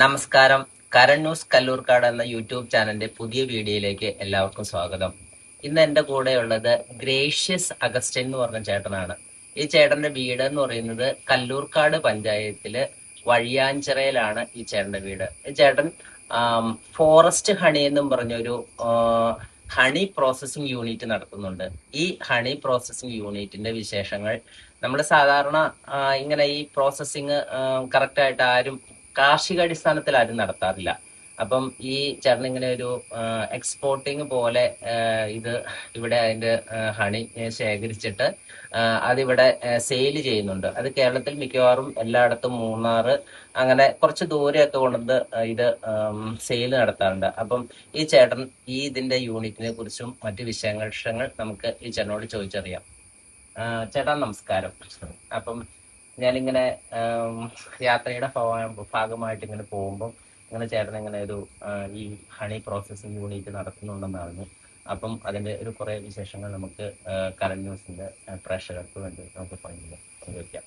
നമസ്കാരം. കരൺ ന്യൂസ് കല്ലൂർക്കാട് എന്ന യൂട്യൂബ് ചാനലിന്റെ പുതിയ വീഡിയോയിലേക്ക് എല്ലാവർക്കും സ്വാഗതം. ഇന്ന് എന്റെ കൂടെയുള്ളത് ഗ്രേഷ്യസ് അഗസ്റ്റിൻ എന്ന് പറഞ്ഞ ചേട്ടനാണ്. ഈ ചേട്ടന്റെ വീട് എന്ന് പറയുന്നത് കല്ലൂർക്കാട് പഞ്ചായത്തില് വഴിയാഞ്ചിറയിലാണ് ഈ ചേട്ടന്റെ വീട്. ഈ ചേട്ടൻ ഫോറസ്റ്റ് ഹണി എന്നും പറഞ്ഞൊരു ഹണി പ്രോസസ്സിംഗ് യൂണിറ്റ് നടത്തുന്നുണ്ട്. ഈ ഹണി പ്രോസസ്സിംഗ് യൂണിറ്റിന്റെ വിശേഷങ്ങൾ നമ്മൾ സാധാരണ ഇങ്ങനെ ഈ പ്രോസസ്സിങ് കറക്റ്റായിട്ട് ആരും കാർഷികാടിസ്ഥാനത്തിൽ ആരും നടത്താറില്ല. അപ്പം ഈ ചേട്ടൻ ഇങ്ങനെ ഒരു എക്സ്പോർട്ടിങ് പോലെ ഇത് ഇവിടെ അതിന്റെ ഹണി ശേഖരിച്ചിട്ട് അതിവിടെ സെയിൽ ചെയ്യുന്നുണ്ട്. അത് കേരളത്തിൽ മിക്കവാറും എല്ലായിടത്തും മൂന്നാറ് അങ്ങനെ കുറച്ച് ദൂരെയൊക്കെ കൊണ്ടുവന്ന് ഇത് സെയിൽ നടത്താറുണ്ട്. അപ്പം ഈ ചേട്ടൻ ഇതിന്റെ യൂണിറ്റിനെ കുറിച്ചും മറ്റു വിശേഷങ്ങൾ നമുക്ക് ഈ ചേട്ടനോട് ചോദിച്ചറിയാം. ചേട്ടാ നമസ്കാരം. അപ്പം ഞാനിങ്ങനെ യാത്രയുടെ ഭാഗമായിട്ട് ഇങ്ങനെ പോകുമ്പോൾ ഇങ്ങനെ ചേട്ടൻ ഇങ്ങനെ ഒരു ഈ ഹണി പ്രോസസ്സിംഗ് യൂണിറ്റ് നടത്തുന്നുണ്ടെന്നറിഞ്ഞു. അപ്പം അതിന്റെ ഒരു കുറെ വിശേഷങ്ങൾ നമുക്ക് കറന്റ് ന്യൂസിന്റെ പ്രേക്ഷകർക്ക് വേണ്ടി നമുക്ക് പങ്കുവയ്ക്കാം.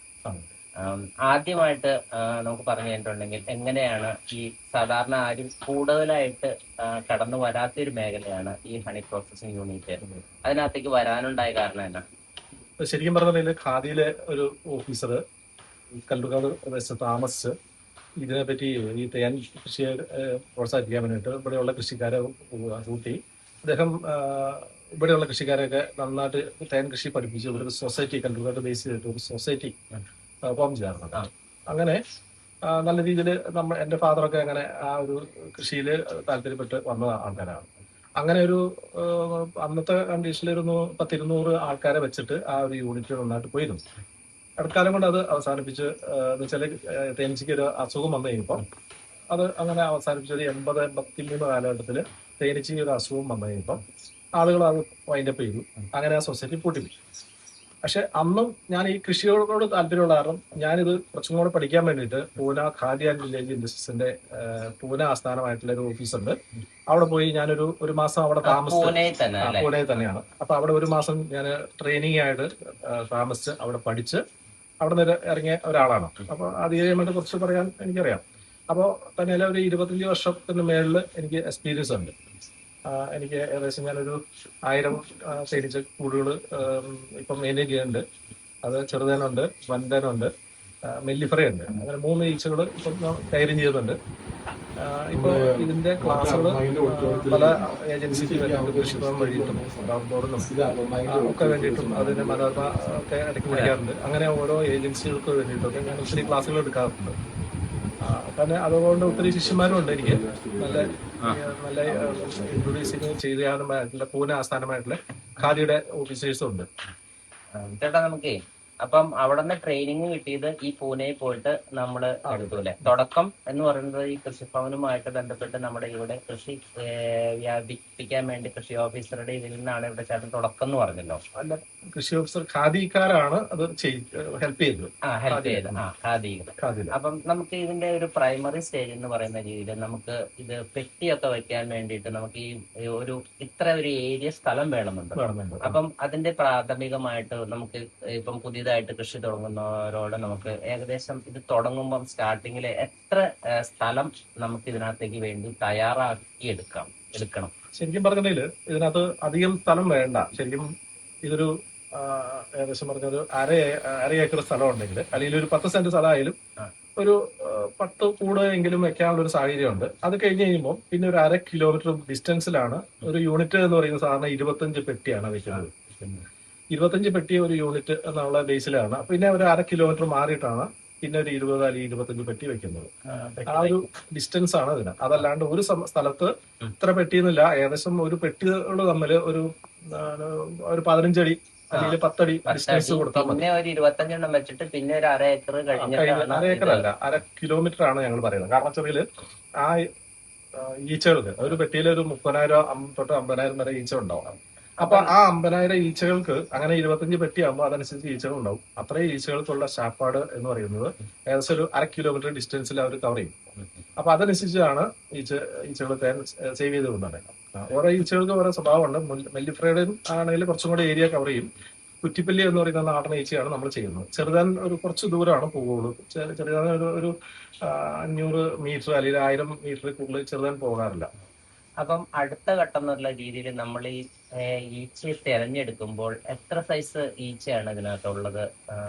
ആദ്യമായിട്ട് നമുക്ക് പറഞ്ഞു കഴിഞ്ഞിട്ടുണ്ടെങ്കിൽ എങ്ങനെയാണ് ഈ സാധാരണ ആരും കൂടുതലായിട്ട് കടന്നു വരാത്തൊരു മേഖലയാണ് ഈ ഹണി പ്രോസസ്സിംഗ് യൂണിറ്റ്. അതിനകത്തേക്ക് വരാനുണ്ടായ കാരണം എന്നാ? ശരിക്കും പറഞ്ഞിട്ടുണ്ടെങ്കിൽ ഖാദിയിലെ ഒരു ഓഫീസർ കല്ലൂർക്കാട് പ്രദേശത്ത് താമസിച്ച് ഇതിനെപ്പറ്റി ഈ തേൻ കൃഷിയെ പ്രോത്സാഹിപ്പിക്കാൻ വേണ്ടിയിട്ട് ഇവിടെയുള്ള കൃഷിക്കാരെ കൂട്ടി അദ്ദേഹം ഇവിടെയുള്ള കൃഷിക്കാരെയൊക്കെ നന്നായിട്ട് തേൻ കൃഷി പഠിപ്പിച്ച് ഇവിടെ ഒരു സൊസൈറ്റി കല്ലൂർക്കാട് ബേസ് ചെയ്തിട്ട് ഒരു സൊസൈറ്റി ഫോം ചെയ്യാറുണ്ട്. അങ്ങനെ നല്ല രീതിയിൽ എൻ്റെ ഫാദറൊക്കെ അങ്ങനെ ആ ഒരു കൃഷിയിൽ താല്പര്യപ്പെട്ട് വന്ന ആൾക്കാരാണ്. അങ്ങനെ ഒരു അന്നത്തെ കണ്ടീഷനിൽ ഒരു 100-200 ആൾക്കാരെ വെച്ചിട്ട് ആ ഒരു യൂണിറ്റ് നന്നായിട്ട് പോയിരുന്നു. ഇടക്കാലം കൊണ്ട് അത് അവസാനിപ്പിച്ച് എന്ന് വെച്ചാൽ തേനീച്ചയ്ക്ക് ഒരു അസുഖം വന്നു കഴിഞ്ഞപ്പോൾ അത് അങ്ങനെ അവസാനിപ്പിച്ചത് 80-83 കാലഘട്ടത്തിൽ തേനീച്ചയ്ക്ക് ഒരു അസുഖം വന്നു കഴിഞ്ഞപ്പോൾ ആളുകൾ അത് വൈൻഡപ്പ് ചെയ്തു. അങ്ങനെ ആ സൊസൈറ്റി പൂട്ടിപ്പോയി. പക്ഷെ അന്നും ഞാൻ ഈ കൃഷിയോട് താല്പര്യമുള്ള കാരണം ഞാനിത് കുറച്ചും കൂടെ പഠിക്കാൻ വേണ്ടിയിട്ട് പൂന ഖാദി ആൻഡ് വില്ലേജ് ഇൻഡസ്ട്രീസിന്റെ പൂന ആസ്ഥാനമായിട്ടുള്ള ഒരു ഓഫീസുണ്ട്. അവിടെ പോയി ഞാനൊരു മാസം അവിടെ താമസിച്ചു. പൂനെയിൽ തന്നെയാണ്. അപ്പൊ അവിടെ ഒരു മാസം ഞാൻ ട്രെയിനിങ് ആയിട്ട് താമസിച്ച് അവിടെ പഠിച്ച് അവിടെ നിന്ന് ഇറങ്ങിയ ഒരാളാണ്. അപ്പൊ അധികമായിട്ട് കുറച്ച് പറയാൻ എനിക്കറിയാം. അപ്പോൾ തന്നെ ഒരു 25 വർഷത്തിന് മേളിൽ എനിക്ക് എക്സ്പീരിയൻസ് ഉണ്ട്. എനിക്ക് ഏകദേശം ഞാനൊരു 1000 തേനീച്ച കൂടുകൾ ഇപ്പം മെയിൻറ്റെയിൻ ചെയ്യുന്നുണ്ട്. അത് ചെറുതേനുണ്ട്, വൻതേനുണ്ട്, മെല്ലിഫറയുണ്ട്. അങ്ങനെ 3 ഈച്ചകൾ ഇപ്പം കൈകാര്യം ചെയ്യുന്നുണ്ട്. ഇപ്പൊ ഇതിന്റെ ക്ലാസ്സുകൾ പല ഏജൻസിക്ക് വേണ്ടിയിട്ട് കൃഷിഭവൻ വഴിയിട്ടും ബോർഡിനും ഒക്കെ വേണ്ടിയിട്ടും അതിന് മനോരമ ഒക്കെ ഇടയ്ക്ക് വിളിക്കാറുണ്ട്. അങ്ങനെ ഓരോ ഏജൻസികൾക്ക് വേണ്ടിയിട്ടൊക്കെ ഞാൻ ഒത്തിരി ക്ലാസ്സുകൾ എടുക്കാറുണ്ട്. തന്നെ അതുകൊണ്ട് ഒത്തിരി ശിഷ്യന്മാരും ഉണ്ട് എനിക്ക്. നല്ല നല്ല ഇൻട്രൊഡ്യൂസിങ് ചെയ്യാനുമായിട്ടുള്ള പൂനെ ആസ്ഥാനമായിട്ടുള്ള ഖാദിയുടെ ഓഫീസേഴ്സും ഉണ്ട്. ചേട്ടാ നമുക്കേ അപ്പം അവിടെ നിന്ന് ട്രെയിനിങ് കിട്ടിയത് ഈ പൂനെയിൽ പോയിട്ട് നമ്മൾ എടുത്തൂല്ലേ? തുടക്കം എന്ന് പറയുന്നത് ഈ കൃഷിഭവനുമായിട്ട് ബന്ധപ്പെട്ട് നമ്മുടെ ഇവിടെ കൃഷി വ്യാപിപ്പിക്കാൻ വേണ്ടി കൃഷി ഓഫീസറുടെ ഇതിൽ നിന്നാണ് ഇവിടെ ചേട്ടൻ തുടക്കം എന്ന് പറഞ്ഞല്ലോ. അല്ല, കൃഷി ഓഫീസർ ഖാദിക്കാരാണ് അത് ഹെൽപ്പ് ചെയ്തത്. ഖാദിയിൽ. അപ്പം നമുക്ക് ഇതിന്റെ ഒരു പ്രൈമറി സ്റ്റേജ് എന്ന് പറയുന്ന രീതിയിൽ നമുക്ക് ഇത് പെട്ടിയൊക്കെ വെക്കാൻ വേണ്ടിയിട്ട് നമുക്ക് ഈ ഒരു ഇത്ര ഒരു ഏരിയ സ്ഥലം വേണമെന്നുണ്ട്. അപ്പം അതിന്റെ പ്രാഥമികമായിട്ട് നമുക്ക് ഇപ്പം പുതിയതായിട്ട് കൃഷി തുടങ്ങുന്നവരോട് നമുക്ക് ഏകദേശം ഇത് തുടങ്ങുമ്പം സ്റ്റാർട്ടിങ്ങിൽ എത്ര സ്ഥലം നമുക്ക് ഇതിനകത്തേക്ക് വേണ്ടി തയ്യാറാക്കി എടുക്കണം? ശരിക്കും പറഞ്ഞിട്ടുണ്ടെങ്കിൽ ഇതിനകത്ത് അധികം സ്ഥലം വേണ്ട. ശരിക്കും ഇതൊരു ഏകദേശം പറഞ്ഞൊരു അര ഏക്കർ സ്ഥലം ഉണ്ടെങ്കിൽ അല്ലെങ്കിൽ ഒരു 10 സെന്റ് സ്ഥലമായാലും ഒരു 10 കൂടെയെങ്കിലും വെക്കാനുള്ള ഒരു സാഹചര്യമുണ്ട്. അത് കഴിഞ്ഞ് കഴിയുമ്പോൾ പിന്നെ ഒരു 1/2 കിലോമീറ്റർ ഡിസ്റ്റൻസിലാണ് ഒരു യൂണിറ്റ് എന്ന് പറയുന്ന സാധാരണ 25 പെട്ടിയാണ് വെക്കുന്നത്. 25 പെട്ടി ഒരു യൂണിറ്റ് എന്നുള്ള ബേസിലാണ്. പിന്നെ ഒരു 1/2 കിലോമീറ്റർ മാറിയിട്ടാണ് പിന്നെ ഒരു 20 അല്ലെങ്കിൽ 25 പെട്ടി വെക്കുന്നത്. ആ ഒരു ഡിസ്റ്റൻസ് ആണ് ഇതിന്. അതല്ലാണ്ട് ഒരു സ്ഥലത്ത് ഇത്ര പെട്ടിയെന്നില്ല. ഏകദേശം ഒരു പെട്ടികൾ തമ്മിൽ ഒരു 15 അടി അല്ലെങ്കിൽ 10 അടി ഡിസ്റ്റൻസ് കൊടുത്താൽ മതി. 25 വെച്ചിട്ട് പിന്നെ ഒരു 1/2 ഏക്കർ അര ഏക്കർ അല്ല, 1/2 കിലോമീറ്റർ ആണ് ഞങ്ങൾ പറയുന്നത്. കാരണം വെച്ചാൽ ആ ഈച്ചകൾക്ക് ഒരു പെട്ടിയിൽ ഒരു 30,000 തൊട്ട് 50,000 വരെ ഈച്ച ഉണ്ടാവും. അപ്പൊ ആ 50,000 ഈച്ചകൾക്ക് അങ്ങനെ 25 പെട്ടി ആകുമ്പോൾ അതനുസരിച്ച് ഈച്ചകൾ ഉണ്ടാവും. അത്രയും ഈച്ചകൾക്കുള്ള ശാപ്പാട് എന്ന് പറയുന്നത് ഏകദേശം ഒരു 1/2 കിലോമീറ്റർ ഡിസ്റ്റൻസിൽ അവർ കവർ ചെയ്യും. അപ്പൊ അതനുസരിച്ചാണ് ഈച്ചകൾ തേൻ സേവ് ചെയ്ത് കൊണ്ടുവരുന്നത്. ഓരോ ഈച്ചകൾക്ക് ഓരോ സ്വഭാവമുണ്ട്. മെല്ലിഫ്രൈഡ് ആണെങ്കിൽ കുറച്ചും കൂടി ഏരിയ കവർ ചെയ്യും. കുറ്റിപ്പല്ലി എന്ന് പറയുന്ന നാടൻ ഈച്ചയാണ് നമ്മൾ ചെയ്യുന്നത്. ചെറുതാൻ ഒരു കുറച്ച് ദൂരമാണ് പോകുള്ളൂ. ചെറുതാൻ ഒരു 500 മീറ്റർ അല്ലെങ്കിൽ 1000 മീറ്റർ കൂടുതൽ ചെറുതാൻ പോകാറില്ല. അപ്പം അടുത്ത ഘട്ടം എന്നുള്ള രീതിയിൽ നമ്മൾ ഈ ഈച്ചയെ തിരഞ്ഞെടുക്കുമ്പോൾ എത്ര സൈസ് ഈച്ചയാണ് ഇതിനകത്തുള്ളത്?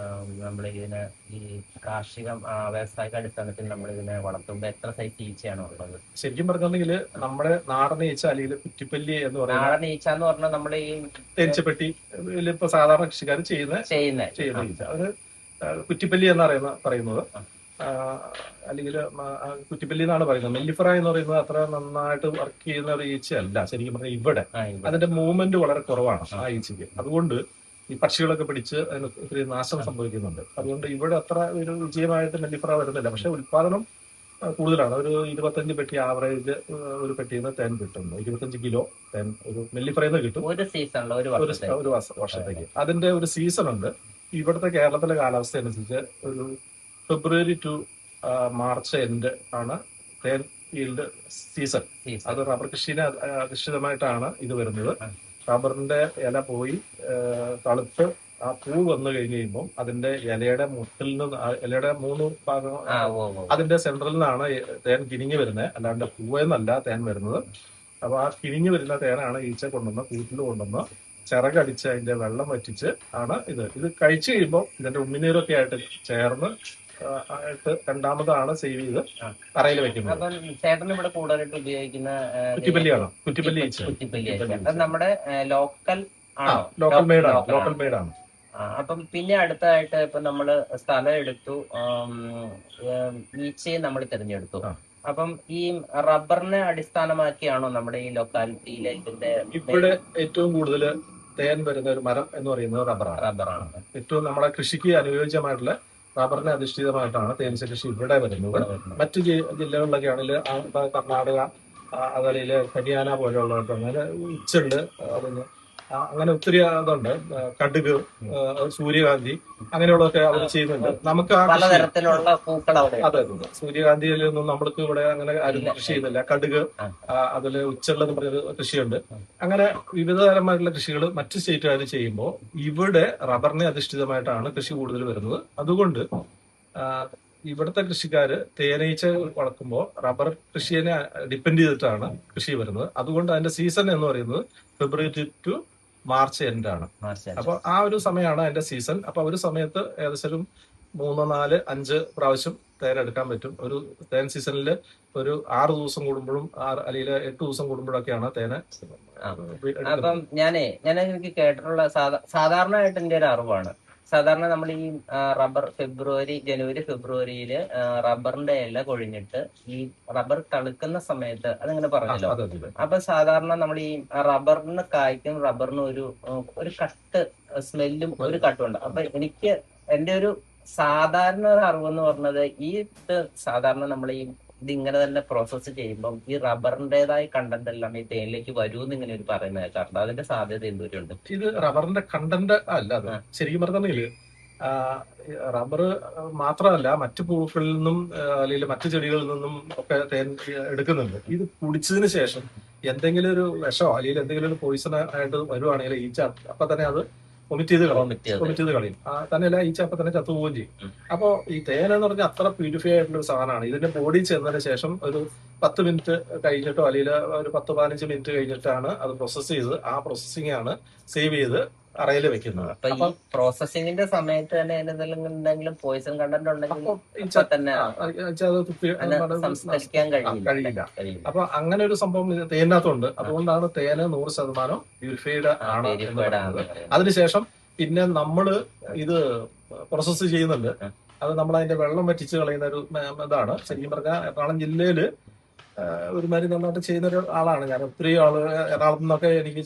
നമ്മൾ ഇതിന് ഈ കാർഷിക വ്യാവസായിക അടിസ്ഥാനത്തിൽ നമ്മൾ ഇതിനെ വളർത്തുമ്പോൾ എത്ര സൈസ് ഈച്ചയാണ് ഉള്ളത്? ശരിക്കും പറഞ്ഞിട്ടുണ്ടെങ്കിൽ നമ്മുടെ നാടൻ ഈച്ച അല്ലെങ്കിൽ കുറ്റിപ്പല്ലി എന്ന് പറയുന്നത് നാടൻ ഈച്ച എന്ന് പറഞ്ഞാൽ നമ്മൾ ഈ തേനീച്ചപ്പെട്ടി ഇപ്പൊ സാധാരണ കൃഷിക്കാർ ചെയ്യുന്ന ഈച്ച, അത് കുറ്റിപ്പല്ലി എന്ന് പറയുന്നത്. അല്ലെങ്കിൽ കുറ്റിപ്പല്ലി എന്നാണ് പറയുന്നത്. നെല്ലിഫറ എന്ന് പറയുന്നത് അത്ര നന്നായിട്ട് വർക്ക് ചെയ്യുന്ന ഒരു ഈച്ചയല്ല ശരിക്കും പറഞ്ഞാൽ. ഇവിടെ അതിന്റെ മൂവ്മെന്റ് വളരെ കുറവാണ് ആ ഈച്ചയ്ക്ക്. അതുകൊണ്ട് ഈ പക്ഷികളൊക്കെ പിടിച്ച് അതിന് ഒത്തിരി നാശം സംഭവിക്കുന്നുണ്ട്. അതുകൊണ്ട് ഇവിടെ അത്ര ഒരു വിജയമായിട്ട് നെല്ലിഫറ വരുന്നില്ല. പക്ഷെ ഉൽപാദനം കൂടുതലാണ്. ഒരു 25 പെട്ടി ആവറേജ് ഒരു പെട്ടിയിൽ നിന്ന് തേൻ കിട്ടുന്നു. 25 കിലോ തേൻ ഒരു നെല്ലിഫറയിൽ നിന്ന് കിട്ടും ഒരു സീസണിൽ, ഒരു വർഷത്തേക്ക്. അതിന്റെ ഒരു സീസൺ ഉണ്ട്. ഇവിടുത്തെ കേരളത്തിലെ കാലാവസ്ഥ അനുസരിച്ച് ഒരു ഫെബ്രുവരി ടു മാർച്ച് എൻഡ് ആണ് തേൻ ഈൽഡ് സീസൺ. അത് റബ്ബർ കൃഷിനെ അധിഷ്ഠിതമായിട്ടാണ് ഇത് വരുന്നത്. റബ്ബറിന്റെ ഇല പോയി തളുത്ത് ആ പൂ വന്നു കഴിഞ്ഞ് കഴിയുമ്പോൾ അതിന്റെ ഇലയുടെ മുട്ടിൽ നിന്ന്, ഇലയുടെ 3 ഭാഗം, അതിന്റെ സെൻട്രലിൽ നിന്നാണ് തേൻ കിനിഞ്ഞു വരുന്നത്. അല്ലാണ്ട് പൂവെന്നല്ല തേൻ വരുന്നത്. അപ്പൊ ആ കിനിഞ്ഞു വരുന്ന തേനാണ് ഈച്ച കൊണ്ടുവന്ന് കൂട്ടിൽ കൊണ്ടുവന്ന് ചിറകടിച്ച് അതിന്റെ വെള്ളം വറ്റിച്ച് ആണ് ഇത് കഴിച്ചു കഴിയുമ്പോൾ ഇതിന്റെ ഉമിനീരൊക്കെ ആയിട്ട് ചേർന്ന് രണ്ടാമതാണ് സേവ് ചെയ്ത് അറയിൽ വെക്കുന്നത്. അപ്പം ചേട്ടൻ ഇവിടെ കൂടുതലായിട്ട് ഉപയോഗിക്കുന്ന കുറ്റിപ്പല്ലി നമ്മുടെ ലോക്കൽ മെയ്ഡ് ആണ്. അപ്പം പിന്നെ അടുത്തതായിട്ട് ഇപ്പൊ നമ്മള് സ്ഥലം എടുത്തു, ഈച്ചയെ നമ്മൾ തിരഞ്ഞെടുത്തു. അപ്പം ഈ റബ്ബറിനെ അടിസ്ഥാനമാക്കിയാണോ നമ്മുടെ ഈ ലൊക്കാലിറ്റിയിലെ ഇവിടെ ഏറ്റവും കൂടുതൽ തേൻ വരുന്ന ഒരു മരം എന്ന് പറയുന്നത് റബ്ബറാണ്. ഏറ്റവും നമ്മുടെ കൃഷിക്ക് അനുയോജ്യമായിട്ടുള്ള റബ്ബറിനെ അധിഷ്ഠിതമായിട്ടാണ് തേനീച്ച കൃഷി ഇവിടെ വരുന്നത്. മറ്റു ജില്ലകളിലൊക്കെ ആണെങ്കിൽ കർണാടക, അതല്ലെങ്കിൽ ഹരിയാന പോലെയുള്ളവർക്ക് അങ്ങനെ ഉച്ചുണ്ട്, അതിന് അങ്ങനെ ഒത്തിരി അതുണ്ട്. കടുക്, സൂര്യകാന്തി അങ്ങനെയുള്ളതൊക്കെ അവർ ചെയ്യുന്നുണ്ട്. നമുക്ക് പലതരത്തിലുള്ള പൂക്കൾ അതെ, സൂര്യകാന്തിയിലൊന്നും നമ്മൾക്ക് ഇവിടെ അങ്ങനെ ആരും കൃഷി ചെയ്യുന്നില്ല. കടുക്, അതില് ഉച്ചെള്ളെന്ന് പറഞ്ഞൊരു കൃഷിയുണ്ട്. അങ്ങനെ വിവിധതരമായിട്ടുള്ള കൃഷികൾ മറ്റു സ്റ്റേറ്റുകാർ ചെയ്യുമ്പോൾ ഇവിടെ റബ്ബറിനെ അധിഷ്ഠിതമായിട്ടാണ് കൃഷി കൂടുതൽ വരുന്നത്. അതുകൊണ്ട് ഇവിടുത്തെ കൃഷിക്കാര് തേനീച്ച വളർത്തുമ്പോൾ റബ്ബർ കൃഷിയെ ഡിപ്പെൻഡ് ചെയ്തിട്ടാണ് കൃഷി വരുന്നത്. അതുകൊണ്ട് അതിന്റെ സീസൺ എന്ന് പറയുന്നത് ഫെബ്രുവരി ടു മാർച്ച് എൻഡ് ആണ്. അപ്പൊ ആ ഒരു സമയമാണ് അതിന്റെ സീസൺ. അപ്പൊ ഒരു സമയത്ത് ഏകദേശം 3, 4, 5 പ്രാവശ്യം തേൻ എടുക്കാൻ പറ്റും. ഒരു തേൻ സീസണിൽ ഒരു 6 ദിവസം കൂടുമ്പോഴും അല്ലെങ്കിൽ 8 ദിവസം കൂടുമ്പോഴൊക്കെയാണ് തേന്. അപ്പം എനിക്ക് കേട്ടിട്ടുള്ള സാധാരണയായിട്ട് എന്റെ ഒരു അറിവാണ്, സാധാരണ നമ്മൾ ഈ ജനുവരി ഫെബ്രുവരിയിൽ റബ്ബറിന്റെ ഇല കൊഴിഞ്ഞിട്ട് ഈ റബ്ബർ തളുക്കുന്ന സമയത്ത് അതിങ്ങനെ പറഞ്ഞല്ലോ. അപ്പൊ സാധാരണ നമ്മൾ ഈ റബ്ബറിന് കായ്ക്കും റബ്ബറിന് ഒരു കട്ട് സ്മെല്ലും ഒരു കട്ടുണ്ട്. അപ്പൊ എനിക്ക് എന്റെ ഒരു സാധാരണ ഒരു അറിവെന്ന് പറഞ്ഞത് ഈ സാധാരണ നമ്മൾ ഈ ഇതിങ്ങനെ തന്നെ പ്രോസസ്സ് ചെയ്യുമ്പോൾ ഈ റബ്ബറിന്റേതായ കണ്ടന്റ് എല്ലാം ഈ തേനിലേക്ക് വരുമെന്ന് ഇങ്ങനെ ഒരു പറയുന്നത് കേൾക്കാറുണ്ട്. അതിന്റെ സാധ്യത എന്തോരുണ്ട്? ഇത് റബ്ബറിന്റെ കണ്ടന്റ് അല്ല. അത് ശരിക്കും പറഞ്ഞില്ല, റബ്ബർ മാത്രമല്ല മറ്റു പൂക്കളിൽ നിന്നും അല്ലെങ്കിൽ മറ്റു ചെടികളിൽ നിന്നും ഒക്കെ തേൻ എടുക്കുന്നുണ്ട്. ഇത് കുടിച്ചതിന് ശേഷം എന്തെങ്കിലും ഒരു വിഷമോ അല്ലെങ്കിൽ എന്തെങ്കിലും ഒരു പോയിസൺ ആയിട്ട് വരുവാണെങ്കിൽ ഈച്ച അപ്പൊ തന്നെ അത് വൊമിറ്റ് ചെയ്ത് കളയും. തന്നെയല്ല ഈച്ച അപ്പൊ തന്നെ ചത്തുപോവുകയും ചെയ്യും. അപ്പോ ഈ തേൻ എന്ന് പറഞ്ഞാൽ അത്ര പ്യൂരിഫൈ ആയിട്ടുള്ള ഒരു സാധനമാണ്. ഇതിന്റെ ബോഡി ചെന്നതിന് ശേഷം ഒരു 10 മിനിറ്റ് കഴിഞ്ഞിട്ടോ അല്ലെങ്കിൽ ഒരു 10-15 മിനിറ്റ് കഴിഞ്ഞിട്ടാണ് അത് പ്രോസസ് ചെയ്ത് ആ പ്രോസസ്സിംഗ് ആണ് സേവ് ചെയ്ത് അറയിൽ വെക്കുന്നത്. അപ്പൊ പ്രോസസിംഗിന്റെ സമയത്ത് തന്നെ എന്തെങ്കിലും പോയിസൺ കണ്ടന്റ് ഉണ്ടെങ്കിൽ കഴിയില്ല. അപ്പൊ അങ്ങനെ ഒരു സംഭവം തേനകത്തുണ്ട്. അതുകൊണ്ടാണ് തേന് 100% പ്യൂരിഫൈഡ് ആണ് എന്ന് പറയുന്നത്. അതിനുശേഷം പിന്നെ നമ്മള് ഇത് പ്രോസസ്സ് ചെയ്യുന്നുണ്ട്. അത് നമ്മൾ അതിന്റെ വെള്ളം വറ്റിച്ച് കളയുന്ന ഒരു ഇതാണ്. ശരിക്കും പറഞ്ഞാൽ എറണാകുളം ജില്ലയില് ഒരുമാതിരി നന്നായിട്ട് ചെയ്യുന്ന ഒരു ആളാണ് ഞാൻ. ഒത്തിരി ആള് എറണാകുളത്ത് നിന്നൊക്കെ എനിക്ക്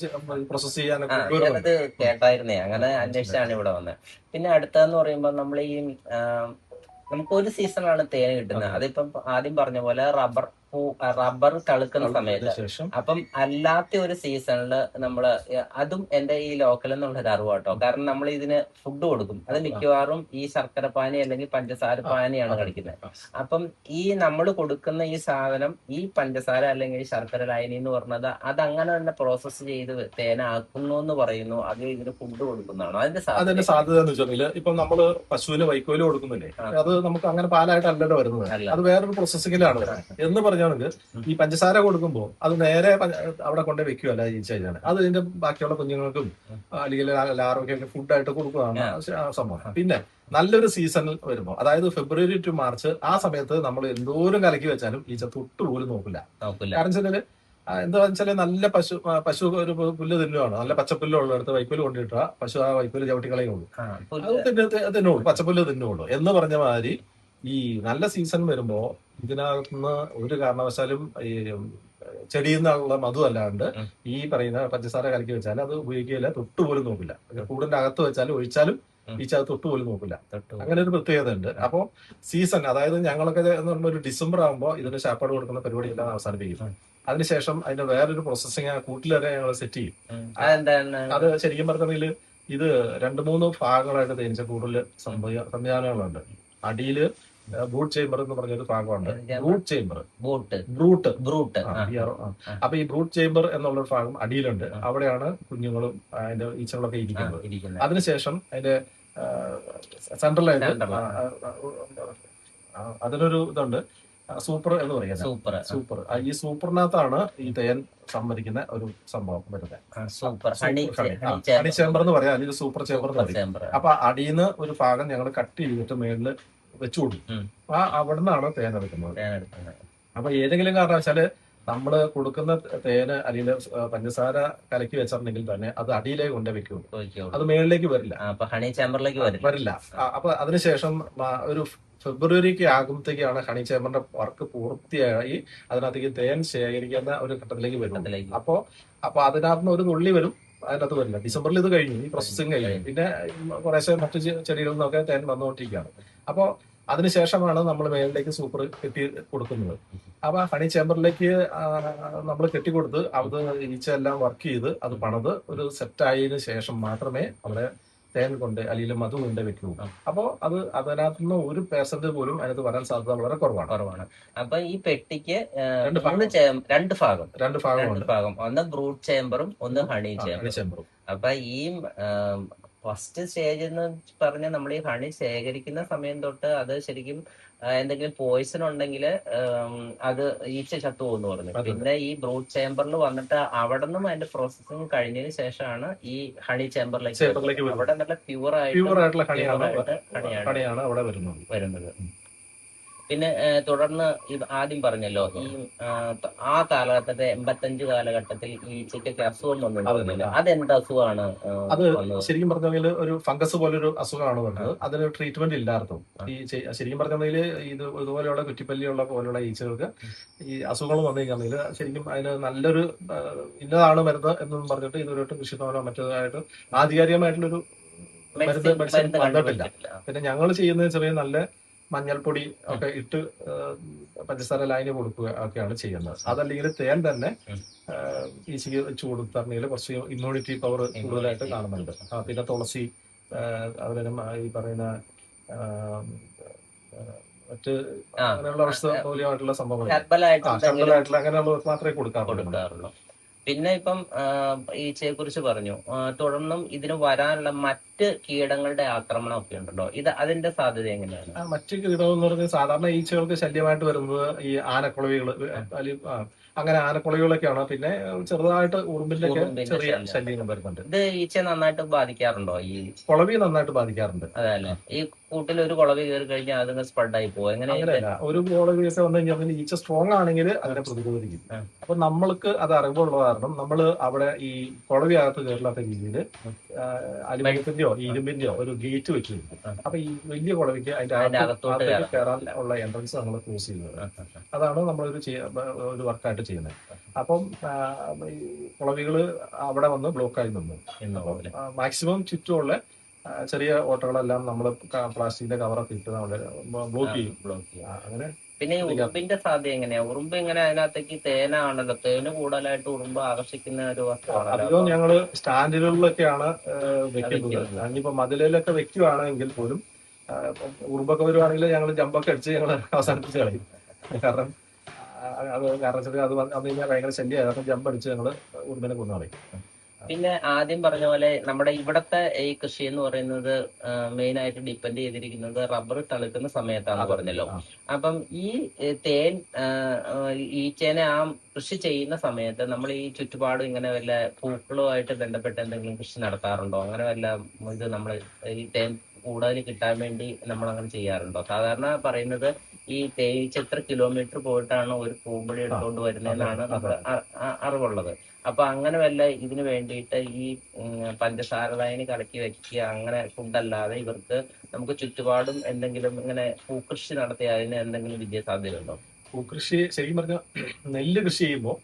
പ്രോസസ് ചെയ്യാനൊക്കെ കേട്ടായിരുന്നേ, അങ്ങനെ അന്വേഷിച്ചാണ് ഇവിടെ വന്നത്. പിന്നെ അടുത്തതെന്ന് പറയുമ്പോൾ നമ്മൾ ഈ നമുക്ക് ഒരു സീസണാണ് തേൻ കിട്ടുന്നത്. അതിപ്പം ആദ്യം പറഞ്ഞ പോലെ റബ്ബർ തളുക്കുന്ന സമയത്ത്. ശേഷം അപ്പം അല്ലാത്ത ഒരു സീസണില് നമ്മള് അതും എന്റെ ഈ ലോക്കൽ എന്നുള്ള ഒരു അറിവ് കേട്ടോ. കാരണം നമ്മൾ ഇതിന് ഫുഡ് കൊടുക്കും. അത് മിക്കവാറും ഈ ശർക്കര പാനി അല്ലെങ്കിൽ പഞ്ചസാര പാനിയാണ് കളിക്കുന്നത്. അപ്പം ഈ നമ്മൾ കൊടുക്കുന്ന ഈ സാധനം ഈ പഞ്ചസാര അല്ലെങ്കിൽ ശർക്കര ലായനി എന്ന് പറഞ്ഞത് അത് അങ്ങനെ തന്നെ പ്രോസസ്സ് ചെയ്ത് തേനാക്കുന്നു എന്ന് പറയുന്നു. അത് ഇതിന് ഫുഡ് കൊടുക്കുന്നതാണോ? അതിന്റെ സാധ്യത എന്ന് വെച്ചാൽ ഇപ്പൊ നമ്മള് പശുവിന് വൈക്കോല് കൊടുക്കുന്നില്ലേ, അത് നമുക്ക് അങ്ങനെ പാലായിട്ടല്ലല്ലോ വരുന്നത്, അത് വേറൊരു പ്രോസസ്സിങ്ങിലാണ് എന്ന് പറഞ്ഞാണെങ്കിൽ ഈ പഞ്ചസാര കൊടുക്കുമ്പോൾ അത് നേരെ അവിടെ കൊണ്ടേ വെക്കുകയല്ല ഈ ചെയ്യാണ്. അത് ഇതിന്റെ ബാക്കിയുള്ള കുഞ്ഞുങ്ങൾക്കും അല്ലെങ്കിൽ ലാർവയ്ക്കൊക്കെ ഫുഡായിട്ട് കൊടുക്കുന്നതാണ് സംഭവം. പിന്നെ നല്ലൊരു സീസണിൽ വരുമ്പോൾ, അതായത് ഫെബ്രുവരി ടു മാർച്ച്, ആ സമയത്ത് നമ്മൾ എന്തോരം കലക്കി വെച്ചാലും ഈച്ച തൊട്ട് പോലും നോക്കില്ല. കാരണം വെച്ചാല് എന്താ വെച്ചാല് നല്ല പശു ഒരു പുല്ല് തിന്നുവാണ്, നല്ല പച്ചപ്പുല്ലുള്ള അടുത്ത് വൈക്കോല് കൊണ്ടിട്ടാ പശു ആ വൈക്കോല് ചവിട്ടിക്കളയുള്ളൂ, അത് തിന്നുള്ളൂ, പച്ചപ്പുല്ല് തിന്നുള്ളൂ എന്ന് പറഞ്ഞ മാതിരി ഈ നല്ല സീസൺ വരുമ്പോ ഇതിനകത്തുനിന്ന് ഒരു കാരണവശാലും ഈ ചെടിയിൽ നിന്നുള്ള മധു അല്ലാണ്ട് ഈ പറയുന്ന പഞ്ചസാര കലക്കി വെച്ചാൽ അത് ഉപയോഗിക്കില്ല, തൊട്ടുപോലും നോക്കില്ല. കൂടിന്റെ അകത്ത് വെച്ചാലും ഒഴിച്ചാലും ഈച്ച അത് തൊട്ടുപോലും നോക്കില്ല. അങ്ങനെ ഒരു പ്രത്യേകത ഉണ്ട്. അപ്പോ സീസൺ, അതായത് ഞങ്ങളൊക്കെ ഒരു ഡിസംബർ ആകുമ്പോൾ ഇതിന് ശാപ്പാട് കൊടുക്കുന്ന പരിപാടി എല്ലാം അവസാനിപ്പിക്കും. അതിനുശേഷം അതിന്റെ വേറൊരു പ്രോസസ്സിങ് കൂട്ടിൽ വരെ ഞങ്ങൾ സെറ്റ് ചെയ്യും. അത് ശരിക്കും പറഞ്ഞാൽ ഇത് 2-3 ഭാഗങ്ങളായിട്ട് തേനീച്ച കൂടുതൽ സംവിധാനങ്ങളുണ്ട്. അടിയില് ബ്രൂട്ട് ചേംബർ എന്ന് പറഞ്ഞൊരു ഭാഗമുണ്ട്. Brute chamber, brute. അപ്പൊ ഈ ബ്രൂട്ട് ചേംബർ എന്നുള്ള ഭാഗം അടിയിലുണ്ട്. അവിടെയാണ് കുഞ്ഞുങ്ങളും അതിന്റെ ഈച്ചകളൊക്കെ ഇരിക്കുന്നത്. അതിനുശേഷം അതിന്റെ സെൻട്രലായിട്ട് അതിനൊരു ഇതുണ്ട്, സൂപ്പർ എന്ന് പറയുന്നത്. സൂപ്പർ, ഈ സൂപ്പറിനകത്താണ് ഈ തേൻ സംഭരിക്കുന്ന ഒരു സംഭവം വരുന്നത്. ഹണി ചേംബർ എന്ന് പറയാം, അല്ലെങ്കിൽ സൂപ്പർ ചേംബർ എന്ന് പറയും. അപ്പൊ അടിയിന്ന് ഒരു ഭാഗം ഞങ്ങൾ കട്ട് ചെയ്തിട്ട് മേളില് വെച്ചു കൊടുക്കും. അവിടെ നിന്നാണ് തേൻ എടുക്കുന്നത്. അപ്പൊ ഏതെങ്കിലും കാരണവശാല് നമ്മള് കൊടുക്കുന്ന തേന് അല്ലെങ്കിൽ പഞ്ചസാര കലക്കി വെച്ചിട്ടുണ്ടെങ്കിൽ തന്നെ അത് അടിയിലേക്ക് കൊണ്ടേ വെക്കുള്ളൂ, അത് മേളിലേക്ക് വരില്ല, ഹണി ചേംബറിലേക്ക് വരില്ല. അപ്പൊ അതിനുശേഷം ഒരു ഫെബ്രുവരിക്ക് ആകുമ്പോഴത്തേക്കാണ് ഹണി ചേംബറിന്റെ വർക്ക് പൂർത്തിയായി അതിനകത്തേക്ക് തേൻ ശേഖരിക്കുന്ന ഒരു ഘട്ടത്തിലേക്ക് വരും. അപ്പൊ അതിനകത്ത് ഒരു തുള്ളി വരും, അതിനകത്ത് വരില്ല. ഡിസംബറിൽ ഇത് കഴിഞ്ഞു, ഈ പ്രോസസ്സിങ് കഴിഞ്ഞു. പിന്നെ കുറേശ്ശെ മറ്റു ചെടികളിൽ നിന്നൊക്കെ തേൻ വന്നുകൊണ്ടിരിക്കുകയാണ്. അപ്പോ അതിനുശേഷമാണ് നമ്മൾ മേളിലേക്ക് സൂപ്പർ കെട്ടി കൊടുക്കുന്നത്. അപ്പൊ ഹണി ചേംബറിലേക്ക് നമ്മൾ കെട്ടിക്കൊടുത്ത് അത് ഈച്ച എല്ലാം വർക്ക് ചെയ്ത് അത് പണത് ഒരു സെറ്റ് ആയതിനു ശേഷം മാത്രമേ അവിടെ തേൻ കൊണ്ട് അല്ലെങ്കിൽ മധു കൊണ്ട് വെക്കുള്ളൂ. അപ്പോ അതിനകത്തുനിന്ന് 1% പോലും അതിനകത്ത് വരാൻ സാധ്യത വളരെ കുറവാണ്. അപ്പൊ ഈ പെട്ടിക്ക് രണ്ട് ഭാഗം, ഒന്ന് ബ്രൂട്ട് ചേംബറും ഒന്ന് ഹണി ചേംബറും. അപ്പൊ ഈ ഫസ്റ്റ് സ്റ്റേജ് എന്ന് പറഞ്ഞാൽ നമ്മൾ ഈ ഹണി ശേഖരിക്കുന്ന സമയം തൊട്ട് അത് ശരിക്കും എന്തെങ്കിലും പോയിസൺ ഉണ്ടെങ്കിൽ അത് ഈച്ച ചത്തു പോകുന്നു പറഞ്ഞു. പിന്നെ ഈ ബ്രൂട്ട് ചേംബറിൽ വന്നിട്ട് അവിടെ നിന്നും അതിന്റെ പ്രോസസ്സിങ് കഴിഞ്ഞതിന് ശേഷമാണ് ഈ ഹണി ചേംബറിലേക്ക് അവിടെ നല്ല പ്യൂർ ആയിട്ടുള്ള ഹണിയാണ് അവിടെ വരുന്നത്. പിന്നെ തുടർന്ന് ആദ്യം പറഞ്ഞല്ലോ ഈ ആ കാലഘട്ടത്തെ 85 കാലഘട്ടത്തിൽ ഈ ഈച്ചയ്ക്കൊക്കെ അസുഖം വന്നില്ല. അതെന്ത് അസുഖമാണ്? അത് ശരിക്കും പറഞ്ഞാൽ ഒരു ഫംഗസ് പോലൊരു അസുഖമാണ് വരുന്നത്. അതിന് ട്രീറ്റ്മെന്റ് ഇല്ലായിരുന്നു. ഈ ശരിക്കും പറഞ്ഞാൽ ഇതുപോലെയുള്ള കുറ്റിപ്പല്ലിയുള്ള പോലുള്ള ഈച്ചകൾക്ക് ഈ അസുഖങ്ങൾ വന്നു കഴിഞ്ഞാൽ ശരിക്കും അതിന് നല്ലൊരു ഇന്നതാണ് മരുന്ന് എന്നും പറഞ്ഞിട്ട് ഇതുവരെയായിട്ട് കൃഷിഭവനോ മറ്റേതായിട്ട് ആധികാരികമായിട്ടുള്ളൊരു മെഡിസിൻ കണ്ടിട്ടില്ല. പിന്നെ ഞങ്ങൾ ചെയ്യുന്നത് ചെറിയ നല്ല മഞ്ഞൾപ്പൊടി ഒക്കെ ഇട്ട് പഞ്ചസാര ലായനി കൊടുക്കുക ഒക്കെയാണ് ചെയ്യുന്നത്. അതല്ലെങ്കിൽ തേൻ തന്നെ ഈച്ചയ്ക്ക് വെച്ച് കൊടുത്തിട്ടുണ്ടെങ്കിൽ കുറച്ച് ഇമ്മ്യൂണിറ്റി പവർ കൂടുതലായിട്ട് കാണുന്നുണ്ട്. പിന്നെ തുളസി, അതുപോലെ ഈ പറയുന്ന മറ്റ് അങ്ങനെയുള്ള ഔഷധമൂല്യമായിട്ടുള്ള സംഭവങ്ങൾ അങ്ങനെയുള്ള മാത്രമേ കൊടുക്കാറുള്ളൂ. പിന്നെ ഇപ്പം ഈച്ചയെ കുറിച്ച് പറഞ്ഞു. തുടർന്നും ഇതിന് വരാനുള്ള മറ്റ് കീടങ്ങളുടെ ആക്രമണം ഒക്കെ ഉണ്ടല്ലോ, അതിന്റെ സാധ്യത എങ്ങനെയാണ്? മറ്റ് കീടം എന്ന് പറഞ്ഞാൽ സാധാരണ ഈച്ചകൾക്ക് ശല്യമായിട്ട് വരുന്നത് ഈ ആനക്കുളവികള്, അങ്ങനെ ആനക്കുളവികളൊക്കെയാണ്. പിന്നെ ചെറുതായിട്ട് ഉറുമ്പിന്റെ ചെറിയ ശല്യം വരുന്നുണ്ട്. ഇത് ഈച്ച നന്നായിട്ട് ബാധിക്കാറുണ്ടോ? ഈ കുളവി നന്നായിട്ട് ബാധിക്കാറുണ്ട്. അതല്ലേ, ഈ കൂട്ടിൽ ഒരു കുളവി കയറി കഴിഞ്ഞാൽ അതിന് സ്പ്രെഡ് ആയി പോകും. അങ്ങനെയല്ല, ഒരു കുളവിയൊക്കെ വന്നു കഴിഞ്ഞാൽ ഈച്ച സ്ട്രോങ് ആണെങ്കിൽ അതിനെ പ്രതിരോധിക്കും. അപ്പൊ നമ്മൾക്ക് അത് അറിവുള്ള കാരണം നമ്മൾ അവിടെ ഈ കുളവി അകത്ത് കയറില്ലാത്ത രീതിയിൽ അലുമിനിയത്തിന്റെയോ ഇരുമ്പിന്റെയോ ഒരു ഗേറ്റ് വെച്ച് കൊടുക്കും. അപ്പൊ ഈ വലിയ കുളവിക്ക് അതിന്റെ അകത്തേക്ക് കയറാൻ ഉള്ള എൻട്രൻസ് നമ്മൾ ക്ലോസ് ചെയ്യുന്നത്. അതാണ് നമ്മളൊരു വർക്കായിട്ട് ചെയ്യുന്നത്. അപ്പം കുളവികള് അവിടെ വന്ന് ബ്ലോക്കായി നിന്നു. മാക്സിമം ചുറ്റുമുള്ള ചെറിയ ഓട്ടകളെല്ലാം നമ്മൾ പ്ലാസ്റ്റിക്കിന്റെ കവറൊക്കെ ഇട്ട് നമ്മള് ബ്ലോക്ക് ചെയ്യും. അങ്ങനെ പിന്നെ ഈ ഉറുമ്പിന്റെ സാധ്യത എങ്ങനെയാ? ഉറുമ്പ് ഇങ്ങനെ അതിനകത്തേക്ക് തേനാണല്ലോ, തേന് കൂടുതലായിട്ട് ഉറുമ്പ് ആകർഷിക്കുന്ന ഒരു വസ്തുവാണല്ലോ. അധികവും ഞങ്ങള് സ്റ്റാൻഡുകളിലൊക്കെയാണ് വെക്കുന്നത്. ഇനിയിപ്പോ മതിലിലൊക്കെ വെക്കുവാണെങ്കിൽ പോലും ഉറുമ്പൊക്കെ വരുവാണെങ്കിൽ ഞങ്ങൾ ജമ്പൊക്കെ അടിച്ച് ഞങ്ങൾ അവസാനിപ്പിച്ച് കളയും. കാരണം കാരണം വെച്ചാൽ അത് വന്നു കഴിഞ്ഞാൽ ഭയങ്കര ശല്യമായി. കാരണം ജമ്പ് അടിച്ച് ഞങ്ങള് ഉറുമ്പിനെ കൊന്നു കളയും. പിന്നെ ആദ്യം പറഞ്ഞ പോലെ നമ്മുടെ ഇവിടത്തെ ഈ കൃഷി എന്ന് പറയുന്നത് മെയിൻ ആയിട്ട് ഡിപ്പെൻഡ് ചെയ്തിരിക്കുന്നത് റബ്ബർ തളിക്കുന്ന സമയത്താണെന്ന് പറഞ്ഞല്ലോ. അപ്പം ഈ തേൻ ഈച്ചേനെ ആ കൃഷി ചെയ്യുന്ന സമയത്ത് നമ്മൾ ഈ ചുറ്റുപാടും ഇങ്ങനെ വല്ല പൂക്കളുമായിട്ട് ബന്ധപ്പെട്ട് എന്തെങ്കിലും കൃഷി നടത്താറുണ്ടോ? അങ്ങനെ വല്ല ഇത് നമ്മൾ ഈ തേൻ കൂടുതൽ കിട്ടാൻ വേണ്ടി നമ്മൾ അങ്ങനെ ചെയ്യാറുണ്ടോ? സാധാരണ പറയുന്നത് ഈ തേനീച്ച എത്ര കിലോമീറ്റർ പോയിട്ടാണ് ഒരു പൂമ്പൊടി എടുത്തുകൊണ്ട് വരുന്നതെന്നാണ് നമ്മുടെ അറിവുള്ളത്. അപ്പൊ അങ്ങനെ വല്ല ഇതിന് വേണ്ടിയിട്ട് ഈ പഞ്ചസാര ലായനി കലക്കി വെക്കുക അങ്ങനെ ഫുഡല്ലാതെ ഇവർക്ക് നമുക്ക് ചുറ്റുപാടും എന്തെങ്കിലും ഇങ്ങനെ പൂക്കൃഷി നടത്തി അതിന് എന്തെങ്കിലും വിജയസാധ്യത ഉണ്ടോ? പൂക്കൃഷി ശരിക്കും പറഞ്ഞ നെല്ല് കൃഷി ചെയ്യുമ്പോൾ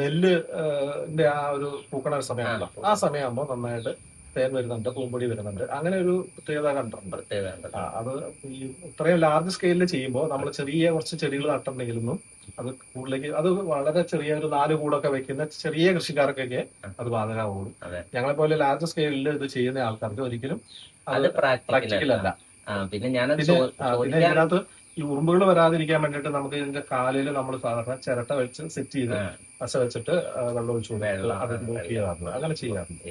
നെല്ലിന്റെ ആ ഒരു പൂക്കണ സമയമാണല്ലോ, ആ സമയമാകുമ്പോൾ നന്നായിട്ട് തേൻ വരുന്നുണ്ട്, പൂമ്പൊടി വരുന്നുണ്ട്. അങ്ങനെ ഒരു പ്രത്യേകത കണ്ടിട്ടുണ്ട്. അത് ഈ ഇത്രയും ലാർജ് സ്കെയിലിൽ ചെയ്യുമ്പോൾ നമ്മൾ ചെറിയ കുറച്ച് ചെടികൾ നട്ടിട്ടുണ്ടെങ്കിലൊന്നും അത് കൂടുതലേക്ക് അത് വളരെ ചെറിയ ഒരു 4 കൂടൊക്കെ വെക്കുന്ന ചെറിയ കൃഷിക്കാർക്കൊക്കെ അത് ബാധകമാവുള്ളൂ. ഞങ്ങളെ പോലെ ലാർജ് സ്കെയിലിൽ ഇത് ചെയ്യുന്ന ആൾക്കാർക്ക് ഒരിക്കലും അത് പ്രാക്ടിക്കൽ അല്ല. പിന്നെ ഇതിനകത്ത് ഈ ഉറുമ്പുകൾ വരാതിരിക്കാൻ വേണ്ടിയിട്ട് നമുക്ക് ഇതിന്റെ കാലിൽ നമ്മൾ സാധാരണ ചിരട്ട വെച്ച് സെറ്റ് ചെയ്ത് പശ വെച്ചിട്ട് വെള്ളം ഒഴിച്ചു അത് ചെയ്യാറുണ്ട്. അങ്ങനെ ചെയ്യാറുണ്ട്.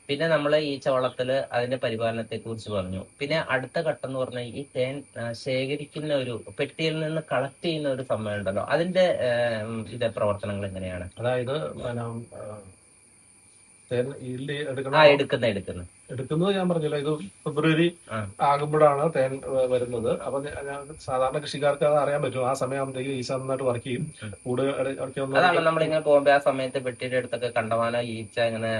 പിന്നെ നമ്മൾ ഈ ചവളത്തില് അതിന്റെ പരിപാലനത്തെ കുറിച്ച് പറഞ്ഞു. പിന്നെ അടുത്ത ഘട്ടം എന്ന് പറഞ്ഞാൽ ഈ തേൻ ശേഖരിക്കുന്ന ഒരു പെട്ടിയിൽ നിന്ന് കളക്ട് ചെയ്യുന്ന ഒരു സമയം ഉണ്ടല്ലോ, അതിന്റെ ഇത് പ്രവർത്തനങ്ങൾ എങ്ങനെയാണ്? അതായത് തേൻ എടുക്കുന്നത് ഞാൻ പറഞ്ഞല്ലോ, ഇത് ഫെബ്രുവരി ആകുമ്പോഴാണ് തേൻ വരുന്നത്. അപ്പൊ സാധാരണ കൃഷിക്കാർക്ക് അത് അറിയാൻ പറ്റും. ആ സമയമാകുമ്പോഴത്തേക്ക് ഈച്ച നന്നായിട്ട് വർക്ക് ചെയ്യും. അതാണ് നമ്മളിങ്ങനെ പോകുമ്പോ ആ സമയത്ത് പെട്ടിയുടെ അടുത്തൊക്കെ കണ്ടമാനം ഈച്ച ഇങ്ങനെ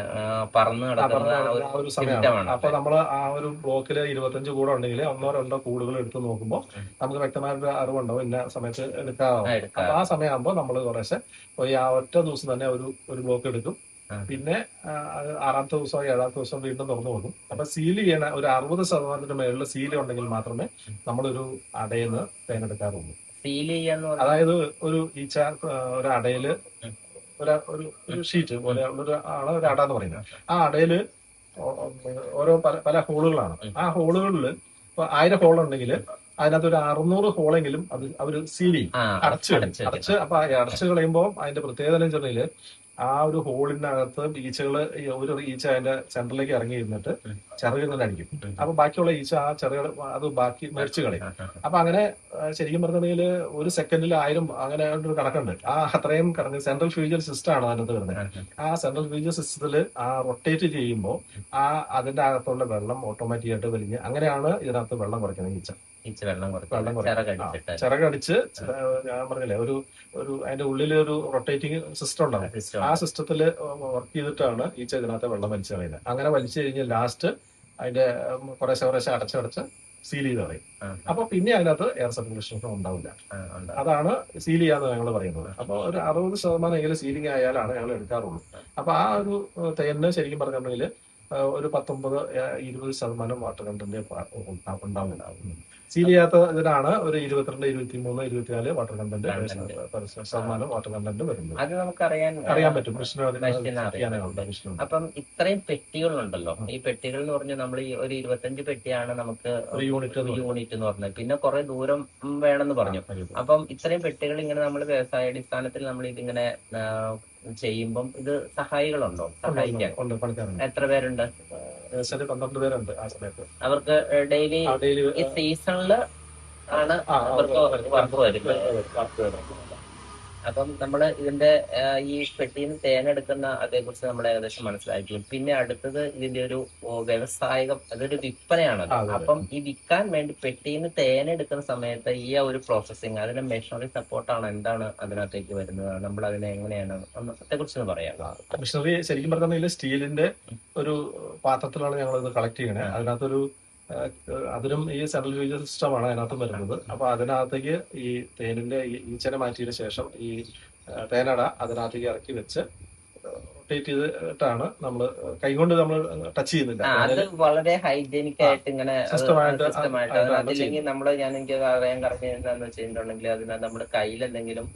പറന്ന് നടക്കുന്ന ഒരു സമയമാണ്. അപ്പൊ നമ്മള് ആ ഒരു ബ്ലോക്കില് 25 കൂടെ ഉണ്ടെങ്കിൽ 1-2 കൂടുകൾ എടുത്ത് നോക്കുമ്പോൾ നമുക്ക് വ്യക്തമായിട്ട് അറിവുണ്ടാവും ഇന്ന സമയത്ത് എടുക്കാവും. അപ്പൊ ആ സമയമാകുമ്പോൾ നമ്മൾ കുറേശ്ശെ ആ ഒറ്റ ദിവസം തന്നെ ഒരു ബ്ലോക്ക് എടുക്കും. പിന്നെ 6ാമത്തെ ദിവസം 7ാമത്തെ ദിവസം വീണ്ടും തുറന്നു പോകും. അപ്പൊ സീൽ ചെയ്യണ ഒരു 60% മേളിൽ സീൽ ഉണ്ടെങ്കിൽ മാത്രമേ നമ്മളൊരു അടയിന്ന് തേനെടുക്കാറുള്ളൂ. സീൽ ചെയ്യാന്ന് അതായത് ഒരു ഈച്ച ഒരു അടയില് ഒരു ഷീറ്റ് പോലെ ഒരു അട എന്ന് പറയുന്നത്. ആ അടയില് ഓരോ പല ഹോളുകളാണ്. ആ ഹോളുകളിൽ ഇപ്പൊ 1000 ഹോൾ ഉണ്ടെങ്കിൽ അതിനകത്ത് ഒരു 600 ഹോളെങ്കിലും അത് അവര് സീൽ ചെയ്യും, അടച്ച്. അപ്പൊ അടച്ചു കളയുമ്പോൾ അതിന്റെ പ്രത്യേകത എന്ന് വെച്ചിട്ടുണ്ടെങ്കിൽ ആ ഒരു ഹോളിനകത്ത് ഈച്ചകള് ഒരു ഈച്ച അതിന്റെ സെന്ററിലേക്ക് ഇറങ്ങി ഇരുന്നിട്ട് ചിറകിൽ നിന്ന് അടിക്കും. അപ്പൊ ബാക്കിയുള്ള ഈച്ച ആ ചിറകൾ അത് ബാക്കി മരിച്ചു കളയും. അപ്പൊ അങ്ങനെ ശരിക്കും പറഞ്ഞിട്ടുണ്ടെങ്കിൽ ഒരു സെക്കൻഡിൽ 1000 അങ്ങനെ ഒരു കണക്കുണ്ട്. ആ അത്രയും കണക്ക് സെൻട്രൽ ഫ്യൂജർ സിസ്റ്റം ആണ് അതിനകത്ത് വരുന്നത്. ആ സെൻട്രൽ ഫ്യൂജർ സിസ്റ്റത്തിൽ ആ റൊട്ടേറ്റ് ചെയ്യുമ്പോൾ അതിന്റെ അകത്തുള്ള വെള്ളം ഓട്ടോമാറ്റിക്കായിട്ട് വലിഞ്ഞ് അങ്ങനെയാണ് ഇതിനകത്ത് വെള്ളം കുറയ്ക്കുന്നത് ഈച്ച. ചിറകടിച്ച് ഞാൻ പറഞ്ഞില്ലേ ഒരു അതിന്റെ ഉള്ളിൽ ഒരു റൊട്ടേറ്റിംഗ് സിസ്റ്റം ഉണ്ടാവും. ആ സിസ്റ്റത്തില് വർക്ക് ചെയ്തിട്ടാണ് ഈച്ച ഇതിനകത്ത് വെള്ളം വലിച്ചു കളയുന്നത്. അങ്ങനെ വലിച്ചു കഴിഞ്ഞ് ലാസ്റ്റ് അതിന്റെ കുറേശ്ശെ അടച്ചടച്ച് സീൽ ചെയ്ത് കളയും. അപ്പൊ പിന്നെ അതിനകത്ത് എയർ സർക്കുലേഷൻ ഉണ്ടാവില്ല. അതാണ് സീൽ ചെയ്യാന്ന് ഞങ്ങൾ പറയുന്നത്. അപ്പൊ ഒരു 60% എങ്കിലും സീലിംഗ് ആയാലാണ് ഞങ്ങൾ എടുക്കാറുള്ളൂ. അപ്പൊ ആ ഒരു തേനിന് ശരിക്കും പറഞ്ഞിട്ടുണ്ടെങ്കിൽ ഒരു 19-20% വാട്ടർ കണ്ടന്റ് ഉണ്ടാവില്ല. സീൽ ചെയ്യാത്ത ഇതിനാണ് ഒരു 22, 23, 24 വാട്ടർ കണ്ടന്റ് ശതമാനം വാട്ടർ കണ്ടന്റ് വരുന്നത്. അത് നമുക്കറിയാൻ പറ്റും. അപ്പം ഇത്രയും പെട്ടികളുണ്ടല്ലോ, ഈ പെട്ടികൾ എന്ന് പറഞ്ഞാൽ നമ്മൾ ഈ ഒരു 25 പെട്ടിയാണ് നമുക്ക് യൂണിറ്റ് എന്ന് പറഞ്ഞത്. പിന്നെ കുറെ ദൂരം വേണമെന്ന് പറഞ്ഞു. അപ്പം ഇത്രയും പെട്ടികൾ ഇങ്ങനെ നമ്മൾ വ്യവസായ അടിസ്ഥാനത്തിൽ നമ്മൾ ഇതിങ്ങനെ ചെയ്യുമ്പം ഇത് സഹായികളുണ്ടോ? സഹായിക്കാൻ എത്ര പേരുണ്ട്? 12 പേരുണ്ട് ആ സമയത്ത്. അവർക്ക് ഡെയിലി ഈ സീസണില് ആണ് അവർക്ക് വർക്ക് വരുന്നത്. അപ്പം നമ്മള് ഇതിന്റെ ഈ പെട്ടിന്ന് തേനെടുക്കുന്ന അതേക്കുറിച്ച് നമ്മൾ ഏകദേശം മനസ്സിലാക്കി. പിന്നെ അടുത്തത് ഇതിന്റെ ഒരു വ്യവസായികം, അതൊരു വിൽപ്പനയാണ്. അപ്പം ഈ വിൽക്കാൻ വേണ്ടി പെട്ടിന്ന് തേനെടുക്കുന്ന സമയത്ത് ഈ ഒരു പ്രോസസ്സിങ് അതിന്റെ മെഷീനറി സപ്പോർട്ടാണ് എന്താണ് അതിനകത്തേക്ക് വരുന്നത്? നമ്മൾ അതിനെ എങ്ങനെയാണ് അതേ കുറിച്ച് പറയാം. മെഷീനറി ശരിക്കും പറഞ്ഞാൽ സ്റ്റീലിന്റെ ഒരു പാത്രത്തിലാണ് ഞങ്ങൾ ഇത് കളക്ട് ചെയ്യണേ. അതിനകത്തൊരു അതിനും ഈ സെൻട്രൽ ഫ്യൂജർ സിസ്റ്റമാണ് അതിനകത്തും വരുന്നത്. അപ്പൊ അതിനകത്തേക്ക് ഈ തേനിന്റെ ഈച്ചനെ മാറ്റിയതിനു ശേഷം ഈ തേനട അതിനകത്തേക്ക് ഇറക്കി വെച്ച് റൊട്ടേറ്റ് ചെയ്തിട്ടാണ് നമ്മൾ കൈകൊണ്ട് നമ്മൾ ടച്ച് ചെയ്യുന്നില്ല. അത് വളരെ ഹൈജീനിക് ആയിട്ട് ഇങ്ങനെ സിസ്റ്റമായിട്ട് സിസ്റ്റമായിട്ട് അതില്ലെങ്കിൽ ഞാൻ എനിക്ക് അറിയാൻ കറക്റ്റ് എന്താന്ന് വെച്ചിട്ടുണ്ടെങ്കിൽ അതിനകത്ത് നമ്മുടെ കയ്യിൽ എന്തെങ്കിലും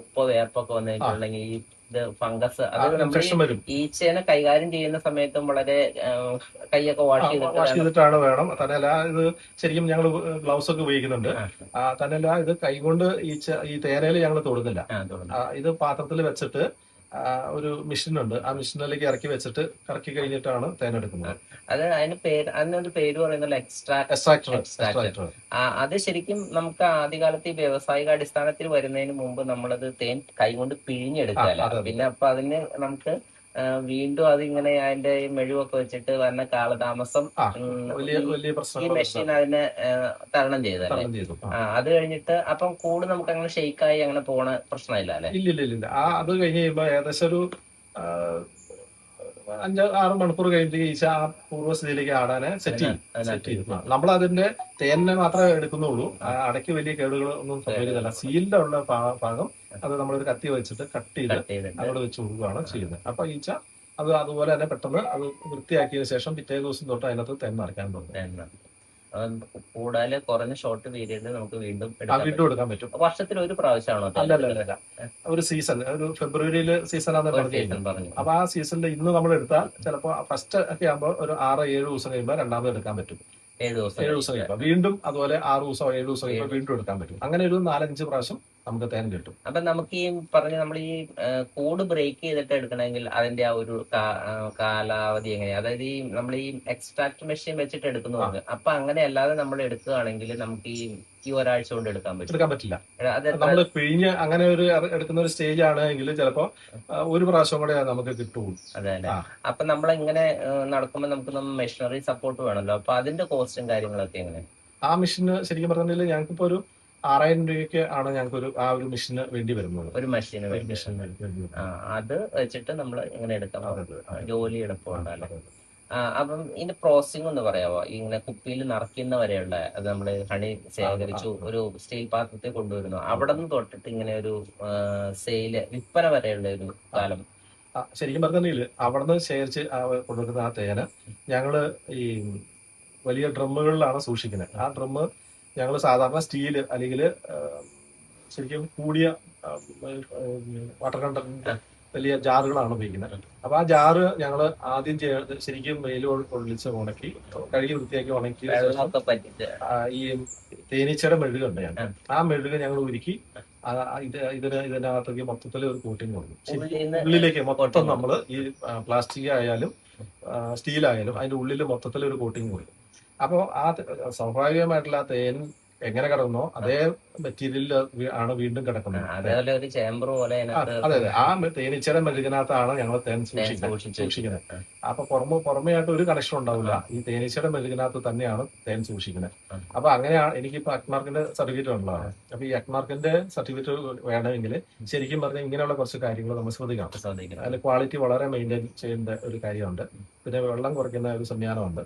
ഉപ്പോ വേർപ്പൊക്കെ വന്നിട്ടുണ്ടെങ്കിൽ ഈ ഇത് ഫംഗസ് അത് നമ്മൾ ഈച്ചേനെ കൈകാര്യം ചെയ്യുന്ന സമയത്തും വളരെ കൈയൊക്കെ വാഷ് ചെയ്തിട്ടാണ് വേണം. തന്നെയല്ല ഇത് ശരിക്കും ഞങ്ങൾ ഗ്ലൗസ് ഒക്കെ ഉപയോഗിക്കുന്നുണ്ട്. തന്നെയല്ല ഇത് കൈകൊണ്ട് ഈ തേനയിൽ ഞങ്ങൾ തൊടുന്നില്ല. ഇത് പാത്രത്തിൽ വെച്ചിട്ട് ഒരു മെഷീനുണ്ട്, ആ മെഷീനിലേക്ക് ഇറക്കി വെച്ചിട്ട് കറക്കി കഴിഞ്ഞിട്ടാണ് തേൻ എടുക്കുന്നത്. അത് അതിനൊരു പേര് പറയുന്നത് എക്സ്ട്രാക്ടർ. അത് ശരിക്കും നമുക്ക് ആദ്യകാലത്ത് ഈ വ്യാവസായിക അടിസ്ഥാനത്തിൽ വരുന്നതിന് മുമ്പ് നമ്മളത് തേൻ കൈകൊണ്ട് പിഴിഞ്ഞെടുക്കാല്ല. പിന്നെ അപ്പൊ അതിന് നമുക്ക് വീണ്ടും അതിങ്ങനെ അതിന്റെ മെഴുവൊക്കെ വെച്ചിട്ട് വന്ന കാലതാമസം ഈ മെഷീൻ അതിനെ തരണം ചെയ്തല്ലേ. അത് കഴിഞ്ഞിട്ട് അപ്പം കൂട് നമുക്ക് അങ്ങനെ ഷെയ്ക്കായി അങ്ങനെ പോണ പ്രശ്നമില്ല അല്ലെ? ഇല്ല. അത് കഴിഞ്ഞ് കഴിയുമ്പോ ഏകദേശം ഒരു 5-6 മണിക്കൂർ കഴിയുമ്പോഴത്തേക്ക് ഈച്ച ആ പൂർവ്വസ്ഥിതിയിലേക്ക് ആടാനെ സെറ്റ് ചെയ്യും. നമ്മൾ അതിന്റെ തേനെ മാത്രമേ എടുക്കുന്നുള്ളൂ. അടയ്ക്ക് വലിയ കേടുകൾ ഒന്നും സംഭവിക്കുന്നില്ല. സീലിന്റെ ഉള്ള ഭാഗം അത് നമ്മളൊരു കത്തി വെച്ചിട്ട് കട്ട് ചെയ്ത് അങ്ങോട്ട് വെച്ച് കൊടുക്കുകയാണ് ചെയ്യുന്നത്. അപ്പൊ ഈച്ച അത് അതുപോലെ തന്നെ പെട്ടെന്ന് അത് വൃത്തിയാക്കിയതിനു ശേഷം പിറ്റേ ദിവസം തൊട്ട് അതിനകത്ത് തേൻ നിറയ്ക്കാൻ തുടങ്ങും. കൂടാതെ കുറഞ്ഞ ഷോർട്ട് പീരീഡിൽ നമുക്ക് വീണ്ടും എടുക്കാൻ പറ്റും. വർഷത്തിൽ ഒരു പ്രാവശ്യമാണോ? അല്ല, ഒരു സീസൺ, ഒരു ഫെബ്രുവരിയിൽ സീസണാന്ന് പറഞ്ഞു. അപ്പൊ ആ സീസണിൽ ഇന്ന് നമ്മൾ എടുത്താൽ ചിലപ്പോ ഫസ്റ്റ് ഒക്കെ ആകുമ്പോൾ ഒരു 6-7 ദിവസം കഴിയുമ്പോൾ രണ്ടാമത് എടുക്കാൻ പറ്റും. 7 ദിവസം കഴിയുമ്പോൾ വീണ്ടും അതുപോലെ 6 ദിവസം 7 ദിവസം കഴിയുമ്പോൾ വീണ്ടും എടുക്കാൻ പറ്റും. അങ്ങനെ ഒരു 4-5 പ്രാവശ്യം നമുക്ക് തേൻ കിട്ടും. അപ്പൊ നമുക്ക് ഈ നമ്മൾ ഈ കൂട് ബ്രേക്ക് ചെയ്തിട്ട് എടുക്കണമെങ്കിൽ അതിന്റെ ആ ഒരു കാലാവധി എങ്ങനെയാ? അതായത് ഈ നമ്മൾ ഈ എക്സ്ട്രാക്ട് മെഷീൻ വെച്ചിട്ട് എടുക്കുന്നു. അപ്പൊ അങ്ങനെ അല്ലാതെ നമ്മൾ എടുക്കുകയാണെങ്കിൽ നമുക്ക് ഈ ഒരാഴ്ച കൊണ്ട് എടുക്കാൻ പറ്റില്ല. നമ്മൾ പിഴിഞ്ഞ് അങ്ങനെ ഒരു എടുക്കുന്ന ഒരു സ്റ്റേജ് ആണെങ്കിൽ ചിലപ്പോ ഒരു പ്രാവശ്യം കൂടെ നമുക്ക് കിട്ടുള്ളൂ. അതെ. അപ്പൊ നമ്മളിങ്ങനെ നടക്കുമ്പോൾ നമുക്ക് മെഷീനറി സപ്പോർട്ട് വേണമല്ലോ. അപ്പൊ അതിന്റെ കോസ്റ്റും കാര്യങ്ങളൊക്കെ എങ്ങനെ? ആ മെഷീന് ശരിക്കും പറഞ്ഞിട്ടുണ്ടെങ്കിൽ ഞങ്ങൾക്കിപ്പോ ഒരു 6000 രൂപയ്ക്ക് ആണ് ഞങ്ങൾക്ക് ആ ഒരു മെഷീന് വേണ്ടി വരുന്നത്. ഒരു മെഷീന് അത് വെച്ചിട്ട് നമ്മൾ ഇങ്ങനെ എടുക്കാം. ജോലി എളുപ്പമുണ്ടല്ലോ. അപ്പം ഇതിന്റെ പ്രോസസിംഗ് ഒന്ന് പറയാമോ? ഇങ്ങനെ കുപ്പിയിൽ നിറയ്ക്കുന്ന വരെയുള്ള അത് നമ്മൾ ഹണി ശേഖരിച്ചു ഒരു സ്റ്റീൽ പാത്രത്തിൽ കൊണ്ടുവരുന്നു, അവിടെ നിന്ന് തൊട്ടിട്ട് ഇങ്ങനെ ഒരു വിൽപ്പന വരെയുള്ള ഒരു കാലം. ശരിക്കും പറഞ്ഞിട്ടുണ്ടെങ്കിൽ അവിടെ നിന്ന് ശേഖരിച്ച് കൊണ്ടുവരുന്ന ആ തേന് ഞങ്ങള് ഈ വലിയ ഡ്രമ്മുകളിലാണ് സൂക്ഷിക്കുന്നത്. ആ ഡ്രമ്മ് ഞങ്ങൾ സാധാരണ സ്റ്റീല് അല്ലെങ്കിൽ ശരിക്കും കൂടിയ വാട്ടർ കണ്ടന്റ് വലിയ ജാറുകളാണ് ഉപയോഗിക്കുന്നത്. അപ്പൊ ആ ജാറ് ഞങ്ങൾ ആദ്യം ശരിക്കും വെയിൽ കൊള്ളിച്ച് ഉണക്കി കഴുകി വൃത്തിയാക്കി ഉണക്കി ഈ തേനീച്ചയുടെ മെഴുകുണ്ട് ഞങ്ങൾ. ആ മെഴുക് ഞങ്ങൾ ഉരുക്കി ഇതിനകത്തേക്ക് മൊത്തത്തിൽ ഒരു കോട്ടിങ് കൊടുക്കും. ഉള്ളിലേക്ക് മൊത്തം നമ്മൾ ഈ പ്ലാസ്റ്റിക് ആയാലും സ്റ്റീലായാലും അതിന്റെ ഉള്ളിൽ മൊത്തത്തിൽ ഒരു കോട്ടിങ് കൊടുക്കും. അപ്പോ ആ സ്വാഭാവികമായിട്ടുള്ള തേൻ എങ്ങനെ കിടന്നോ അതേ മെറ്റീരിയലിൽ ആണ് വീണ്ടും കിടക്കുന്നത്. അതെ, ആ തേനീച്ചയുടെ മെഴുകിനകത്താണ് ഞങ്ങൾ തേൻ സൂക്ഷിക്കുന്നത്. അപ്പൊ പുറമേ ആയിട്ട് ഒരു കണക്ഷൻ ഉണ്ടാവില്ല. ഈ തേനീച്ചയുടെ മെഴുകിനകത്ത് തന്നെയാണ് തേൻ സൂക്ഷിക്കുന്നത്. അപ്പൊ അങ്ങനെയാണ് എനിക്കിപ്പോ അക്മാർക്കിന്റെ സർട്ടിഫിക്കറ്റ് ഉള്ളതാണ്. അപ്പൊ ഈ അക്മാർക്കിന്റെ സർട്ടിഫിക്കറ്റ് വേണമെങ്കിൽ ശരിക്കും പറഞ്ഞാൽ ഇങ്ങനെയുള്ള കുറച്ച് കാര്യങ്ങൾ നമ്മൾ ശ്രദ്ധിക്കണം. അതിന്റെ ക്വാളിറ്റി വളരെ മെയിൻറ്റെയിൻ ചെയ്യേണ്ട ഒരു കാര്യമുണ്ട്. പിന്നെ വെള്ളം കുറയ്ക്കുന്ന ഒരു സംവിധാനമുണ്ട്.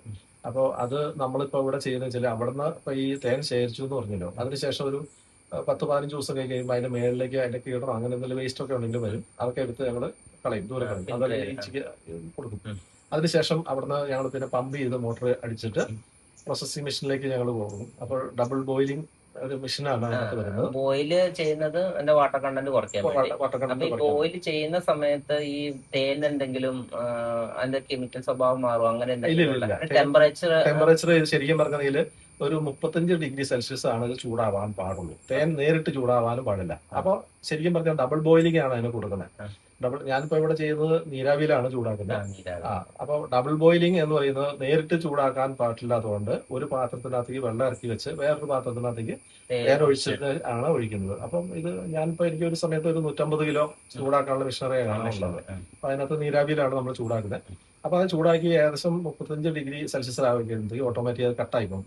അപ്പോൾ അത് നമ്മളിപ്പോ ഇവിടെ ചെയ്യുന്ന വെച്ചാൽ അവിടുന്ന് ഇപ്പൊ ഈ തേൻ ശേഖരിച്ചു എന്ന് പറഞ്ഞല്ലോ, അതിനുശേഷം ഒരു 10-15 ദിവസം കഴിയുമ്പോൾ അതിന്റെ മേളിലേക്ക് അതിന്റെ കീടണം അങ്ങനെ എന്തെങ്കിലും വേസ്റ്റ് ഒക്കെ ഉണ്ടെങ്കിൽ വരും. അതൊക്കെ എടുത്ത് ഞങ്ങൾ കളയും, ദൂരെ കളയും. അതൊക്കെ ഈച്ചയ്ക്ക് കൊടുക്കും. അതിനുശേഷം അവിടുന്ന് ഞങ്ങൾ പിന്നെ പമ്പ് ചെയ്ത് മോട്ടർ അടിച്ചിട്ട് പ്രോസസ്സിംഗ് മെഷീനിലേക്ക് ഞങ്ങൾ പോകും. അപ്പോൾ ഡബിൾ ബോയിലിംഗ് ഒരു മെഷീനാണ് അതിനകത്ത് വരുന്നത്. ബോയിൽ ചെയ്യുന്നത് വാട്ടർ കണ്ടന്റ് കുറയ്ക്കാൻ. ബോയിൽ ചെയ്യുന്ന സമയത്ത് ഈ തേൻ എന്തെങ്കിലും അതിന്റെ കെമിക്കൽ സ്വഭാവം മാറും അങ്ങനെ? ടെമ്പറേച്ചർ ശരിക്കും പറഞ്ഞാൽ ഒരു 35 ഡിഗ്രി സെൽഷ്യസ് ആണ് ഇത് ചൂടാവാൻ പാടുള്ളൂ. തേൻ നേരിട്ട് ചൂടാവാനും പാടില്ല. അപ്പൊ ശരിക്കും പറഞ്ഞാൽ ഡബിൾ ബോയിലിംഗ് ആണ് അതിന് കൊടുക്കുന്നത്. ഞാനിപ്പോ ഇവിടെ ചെയ്യുന്നത് നീരാവിയിലാണ് ചൂടാക്കുന്നത്. അപ്പൊ ഡബിൾ ബോയിലിംഗ് എന്ന് പറയുന്നത് നേരിട്ട് ചൂടാക്കാൻ പാടില്ലാത്തതുകൊണ്ട് ഒരു പാത്രത്തിനകത്തേക്ക് വെള്ളം ഇറക്കി വെച്ച് വേറൊരു പാത്രത്തിനകത്തേക്ക് തേൻ ഒഴിച്ചിട്ട് ആണ് ഒഴിക്കുന്നത്. അപ്പം ഇത് ഞാനിപ്പോ എനിക്ക് ഒരു സമയത്ത് ഒരു 150 കിലോ ചൂടാക്കാനുള്ള മെഷീനറിയാണ് ഉള്ളത്. അപ്പൊ അതിനകത്ത് നീരാവിയിലാണ് നമ്മൾ ചൂടാക്കുന്നത്. അപ്പൊ അത് ചൂടാക്കി ഏകദേശം 35 ഡിഗ്രി സെൽഷ്യസ് ആവുമ്പോഴത്തേക്ക് ഓട്ടോമാറ്റിക് അത് കട്ടായിപ്പം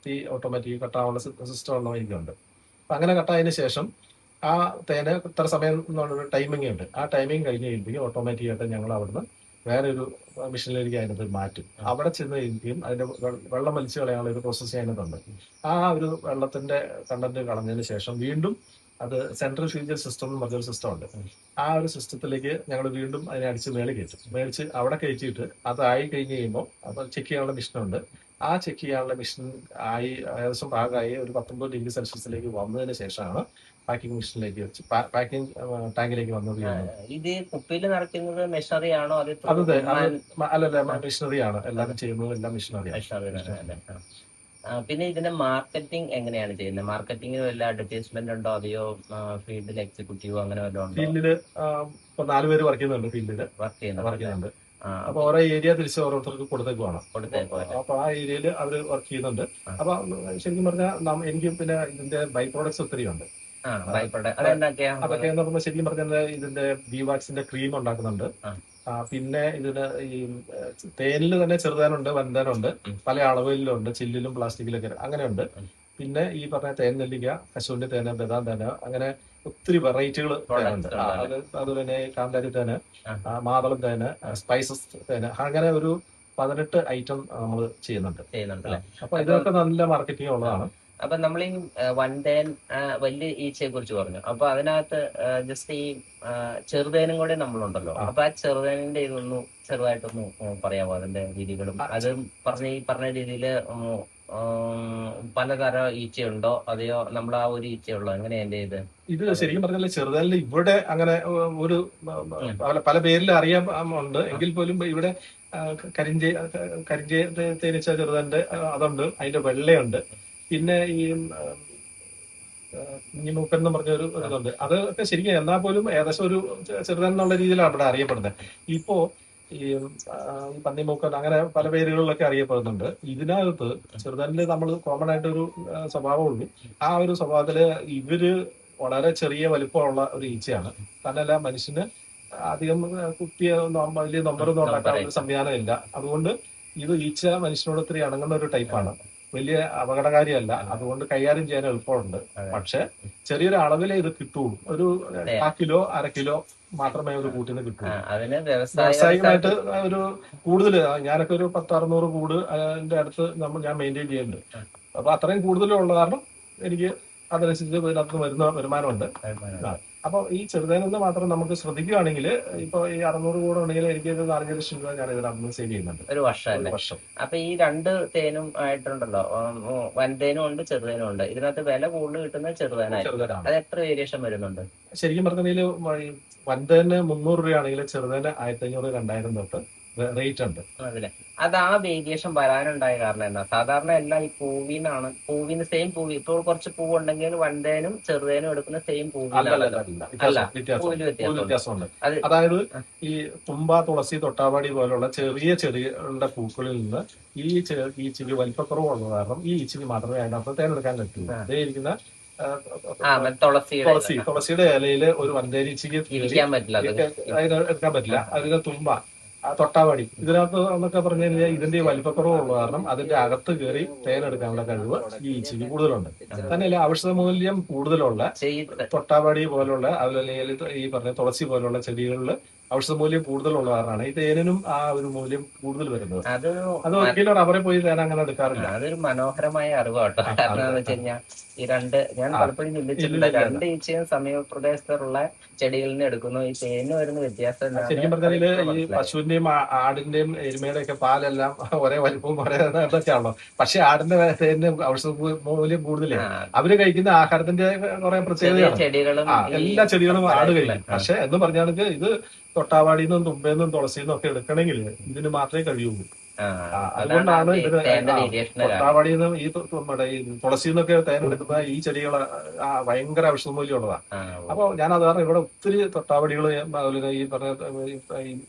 തീ ഓട്ടോമാറ്റിക് കട്ടാവാനുള്ള സിസ്റ്റം ഉള്ള എനിക്കുണ്ട്. അപ്പൊ അങ്ങനെ കട്ടായതിനു ശേഷം ആ തേന് ഇത്ര സമയം എന്നുള്ളൊരു ടൈമിംഗ് ഉണ്ട്. ആ ടൈമിംഗ് കഴിഞ്ഞ് കഴിയുമ്പോഴേക്കും ഓട്ടോമാറ്റിക്കായിട്ട് ഞങ്ങൾ അവിടുന്ന് വേറെ ഒരു മെഷീനിലേക്ക് അതിനകത്ത് മാറ്റും. അവിടെ ചെന്ന് കഴിയുമ്പോഴും അതിന്റെ വെള്ളം വലിച്ചു കളയാനുള്ള ഒരു പ്രോസസ്സ് അതിനകത്തുണ്ട്. ആ ഒരു വെള്ളത്തിന്റെ കണ്ടന്റ് കളഞ്ഞതിന് ശേഷം വീണ്ടും അത് സെൻട്രൽ ഫ്യൂജൽ സിസ്റ്റം എന്ന് പറഞ്ഞൊരു സിസ്റ്റം ഉണ്ട്. ആ ഒരു സിസ്റ്റത്തിലേക്ക് ഞങ്ങൾ വീണ്ടും അതിനെ അടിച്ച് മേളിൽ കയറ്റും. മേടിച്ച് അവിടെ കയറ്റിയിട്ട് അതായി കഴിഞ്ഞ് കഴിയുമ്പോൾ അപ്പോൾ ചെക്ക് ചെയ്യാനുള്ള മെഷീനുണ്ട്. ആ ചെക്ക് ചെയ്യാനുള്ള മെഷീൻ ആയി ഏകദേശം പാകമായി ഒരു 19 ഡിഗ്രി സെൽഷ്യസിലേക്ക് വന്നതിന് ശേഷമാണ് പാക്കിംഗ് മെഷീനിലേക്ക് വെച്ച് പാക്കിംഗ് ടാങ്കിലേക്ക് വന്നത്. ഇത് കുപ്പിയിൽ നിറയ്ക്കുന്നത് മെഷീനറി ആണോ? അതെ, അല്ലല്ല, മെഷീനറിയാണ് എല്ലാവരും ചെയ്യുന്നത്, എല്ലാം മെഷീനറിയാണ്. പിന്നെ ഇതിന്റെ മാർക്കറ്റിംഗ് എങ്ങനെയാണ് ചെയ്യുന്നത്? മാർക്കറ്റിംഗിന് വല്ല അഡ്വർടൈസ്മെന്റ് ഉണ്ടോ? അതെയോ ഫീൽഡിൽ എക്സിക്യൂട്ടീവോ അങ്ങനെ വല്ലതും ഉണ്ടോ? ഫീൽഡില് ഇപ്പൊ 4 പേര് വർക്ക് ചെയ്യുന്നുണ്ട്, ഫീൽഡില് വർക്ക് ചെയ്യുന്നുണ്ട്. അപ്പൊ ഓരോ ഏരിയ തിരിച്ച് ഓരോരുത്തർക്ക് കൊടുത്തേക്കുവാണ്. അപ്പൊ ആ ഏരിയയിൽ അവര് വർക്ക് ചെയ്യുന്നുണ്ട്. അപ്പൊ ശരിക്കും പറഞ്ഞാൽ എനിക്ക് പിന്നെ ഇതിന്റെ ബൈ പ്രോഡക്ട്സ് ഒത്തിരി ഉണ്ട്. അതൊക്കെ എന്ന് പറയുമ്പോൾ ശരിക്കും പറഞ്ഞാൽ ഇതിന്റെ ബീവാക്സിന്റെ ക്രീം ഉണ്ടാക്കുന്നുണ്ട്. പിന്നെ ഇതിന് ഈ തേനിൽ തന്നെ ചെറുതാനുണ്ട്, വൻതേനുണ്ട്, പല അളവിലുണ്ട്, ചില്ലിലും പ്ലാസ്റ്റിക്കിലൊക്കെ അങ്ങനെയുണ്ട്. പിന്നെ ഈ പറഞ്ഞ തേൻ നെല്ലിക്ക, കശുവണ്ടി തേന്, ബദാം തേന്, അങ്ങനെ ഒത്തിരി വെറൈറ്റികൾ തേനുണ്ട്. അതുപോലെ തന്നെ കാന്താരി തേന്, മാതളം തേന്, സ്പൈസസ് തേന്, അങ്ങനെ ഒരു 18 ഐറ്റം നമ്മൾ ചെയ്യുന്നുണ്ട്. അപ്പൊ ഇതൊക്കെ നല്ല മാർക്കറ്റിംഗ് ഉള്ളതാണ്. അപ്പൊ നമ്മൾ ഈ വൻതേൻ വലിയ ഈച്ചയെ കുറിച്ച് പറഞ്ഞു. അപ്പൊ അതിനകത്ത് ജസ്റ്റ് ഈ ചെറുതേനും കൂടെ നമ്മളുണ്ടല്ലോ. അപ്പൊ ആ ചെറുതേനിന്റെ ഇതൊന്ന് ചെറുതായിട്ടൊന്ന് പറയാമോ? അതിന്റെ രീതികളും അത് പറഞ്ഞ രീതിയില് പലതരം ഈച്ചയുണ്ടോ? അതെയോ നമ്മൾ ആ ഒരു ഈച്ചയുള്ളോ? എങ്ങനെയാ എന്റെ ഇത് ശരിക്കും പറഞ്ഞാൽ ചെറുതേനിൽ ഇവിടെ അങ്ങനെ ഒരു പല പേരിൽ അറിയാമുണ്ട്. എങ്കിൽ പോലും ഇവിടെ കരിഞ്ചേ തേനീച്ച ചെറുതേന്റെ അതുണ്ട്, അതിന്റെ വെള്ളയുണ്ട്. പിന്നെ ഈ കുഞ്ഞിമൂക്കൻ എന്ന് പറഞ്ഞൊരു ഇതുണ്ട്. അതൊക്കെ ശരിക്കും എന്നാൽ പോലും ഏകദേശം ഒരു ചെറുതെന്നുള്ള രീതിയിലാണ് അവിടെ അറിയപ്പെടുന്നത്. ഇപ്പോ ഈ പന്നിമൂക്കൻ അങ്ങനെ പല പേരുകളിലൊക്കെ അറിയപ്പെടുന്നുണ്ട്. ഇതിനകത്ത് ചെറുതനില് നമ്മൾ കോമൺ ആയിട്ടൊരു സ്വഭാവമുള്ളൂ. ആ ഒരു സ്വഭാവത്തില് ഇവര് വളരെ ചെറിയ വലിപ്പമുള്ള ഒരു ഈച്ചയാണ്. തന്നല്ല മനുഷ്യന് അധികം കുത്തിയ വലിയ നമ്പറൊന്നും ഉണ്ടാക്കാൻ ഒരു സംവിധാനം ഇല്ല. അതുകൊണ്ട് ഇത് ഈച്ച മനുഷ്യനോട് ഒത്തിരി ഇണങ്ങുന്ന ഒരു ടൈപ്പാണ്. വലിയ അപകടകാരിയല്ല, അതുകൊണ്ട് കൈകാര്യം ചെയ്യാൻ എളുപ്പമുണ്ട്. പക്ഷെ ചെറിയൊരു അളവിലേ ഇത് കിട്ടുള്ളൂ. ഒരു 1 കിലോ 1/2 കിലോ മാത്രമേ ഒരു കൂട്ടിന് കിട്ടുള്ളൂ. വ്യാവസായികമായിട്ട് ഒരു കൂടുതൽ ഞാനൊക്കെ ഒരു 10-600 കൂട് അതിന്റെ അടുത്ത് ഞാൻ മെയിൻറ്റെയിൻ ചെയ്യുന്നുണ്ട്. അപ്പൊ അത്രയും കൂടുതലുള്ള കാരണം എനിക്ക് അതനുസരിച്ച് ഇതിനകത്ത് വരുന്ന വരുമാനമുണ്ട്. അപ്പൊ ഈ ചെറുതേനെന്ന് മാത്രം നമുക്ക് ശ്രദ്ധിക്കുകയാണെങ്കിൽ ഇപ്പൊ ഈ 600 കൂടെ ഉണ്ടെങ്കിൽ എനിക്ക് 4 ലക്ഷം രൂപ ഞാൻ ഇതിനകത്ത് സേവ് ചെയ്യുന്നുണ്ട് ഒരു വർഷം. അപ്പൊ ഈ 2 തേനും ആയിട്ടുണ്ടല്ലോ, വൻതേനും ഉണ്ട്, ചെറുതേനും ഉണ്ട്. ഇതിനകത്ത് വില കൂടുതൽ കിട്ടുന്ന ചെറുതേനാണ്. അത് എത്ര വേരിയേഷൻ വരുന്നുണ്ട്? ശരിക്കും പറഞ്ഞാൽ വൻതേന് 300 രൂപയാണെങ്കിൽ ചെറുതേന് 1500-2000 തൊട്ട് റേറ്റ് ഉണ്ട്. അത് ആ വേരിയേഷൻ വരാനുണ്ടായ കാരണം എന്താ? സാധാരണ എല്ലാം ഈ പൂവിന് സെയിം പൂവി. ഇപ്പോൾ കുറച്ച് പൂവ് ഉണ്ടെങ്കിൽ വൻതേനും ചെറുതേനും എടുക്കുന്ന സെയിം വ്യത്യാസമുണ്ട്. അതായത് ഈ തുമ്പ, തുളസി, തൊട്ടാവാടി പോലുള്ള ചെറിയ ചെടികളുടെ പൂക്കളിൽ നിന്ന് ഈ ഈച്ചയ്ക്ക് വലിപ്പക്കുറവുള്ള കാരണം ഈ ഈച്ചയ്ക്ക് മാത്രമേ അതിനകത്ത് തേനെടുക്കാൻ പറ്റുള്ളൂ. അതേ ഇരിക്കുന്ന തുളസിയുടെ ഇലയില് ഒരു വൻതേനീച്ചയ്ക്ക് എടുക്കാൻ പറ്റില്ല. അതിന് തുമ്പ, തൊട്ടാവാടി, ഇതിനകത്ത് എന്നൊക്കെ പറഞ്ഞു കഴിഞ്ഞാൽ ഇതിന്റെ വലിപ്പക്കുറവുള്ള കാരണം അതിന്റെ അകത്ത് കയറി തേനെടുക്കാനുള്ള കഴിവ് ഈ ഈച്ചയ്ക്ക് കൂടുതലുണ്ട്. തന്നെയല്ല ഔഷധ മൂല്യം കൂടുതലുള്ള തൊട്ടാവാടി പോലുള്ള അതുപോലെ ഈ പറഞ്ഞ തുളസി പോലുള്ള ചെടികളിൽ ഔഷധ മൂല്യം കൂടുതലുള്ള കാരണമാണ് ഈ തേനിനും ആ ഒരു മൂല്യം കൂടുതൽ വരുന്നത്. അത് ഒരിക്കലും റബ്ബറെ പോയി തേൻ അങ്ങനെ എടുക്കാറില്ല. അതൊരു മനോഹരമായ അറിവാട്ടോ. കാരണം എന്ന് വെച്ച് കഴിഞ്ഞാൽ ഈ ഞാൻ പലപ്പോഴും ചിന്തിച്ചിട്ടുണ്ട്, 2 ഈച്ചയും സമീപപ്രദേശത്തുള്ള ചെടികളിൽ നിന്ന് എടുക്കുന്നു. ഈ തേനിന് വരുന്ന വ്യത്യാസം ശരിക്കും പറഞ്ഞാൽ ഈ പശുവിന്റെയും ആടിന്റെയും എരുമയുടെ ഒക്കെ പാലെല്ലാം ഒരേ വലിപ്പവും ഒരേ ഇതൊക്കെയാണല്ലോ. പക്ഷെ ആടിന്റെ തേനിന് ഔഷധ മൂല്യം കൂടുതലേ. അവര് കഴിക്കുന്ന ആഹാരത്തിന്റെ കുറെ പ്രത്യേകതയാണ്. എല്ലാ ചെടികളും ആട് കഴിക്കും. പക്ഷെ എന്ന് പറഞ്ഞാണെങ്കിൽ ഇത് തൊട്ടാവാടിന്നും തുമ്പേന്നും തുളസിന്നും ഒക്കെ എടുക്കണമെങ്കിൽ ഇതിന് മാത്രമേ കഴിയുള്ളൂ. അതുകൊണ്ടാണ് ഇതിന് തൊട്ടാവാടിയിൽ നിന്നും ഈ തുളസിയിൽ നിന്നൊക്കെ തേനെടുക്കുന്ന ഈ ചെടികൾ ഭയങ്കര ഔഷധമൂല്യമുള്ളതാണ്. അപ്പൊ ഞാൻ അത് കാരണം ഇവിടെ ഒത്തിരി തൊട്ടാവടികൾ അതുപോലെ ഈ പറഞ്ഞ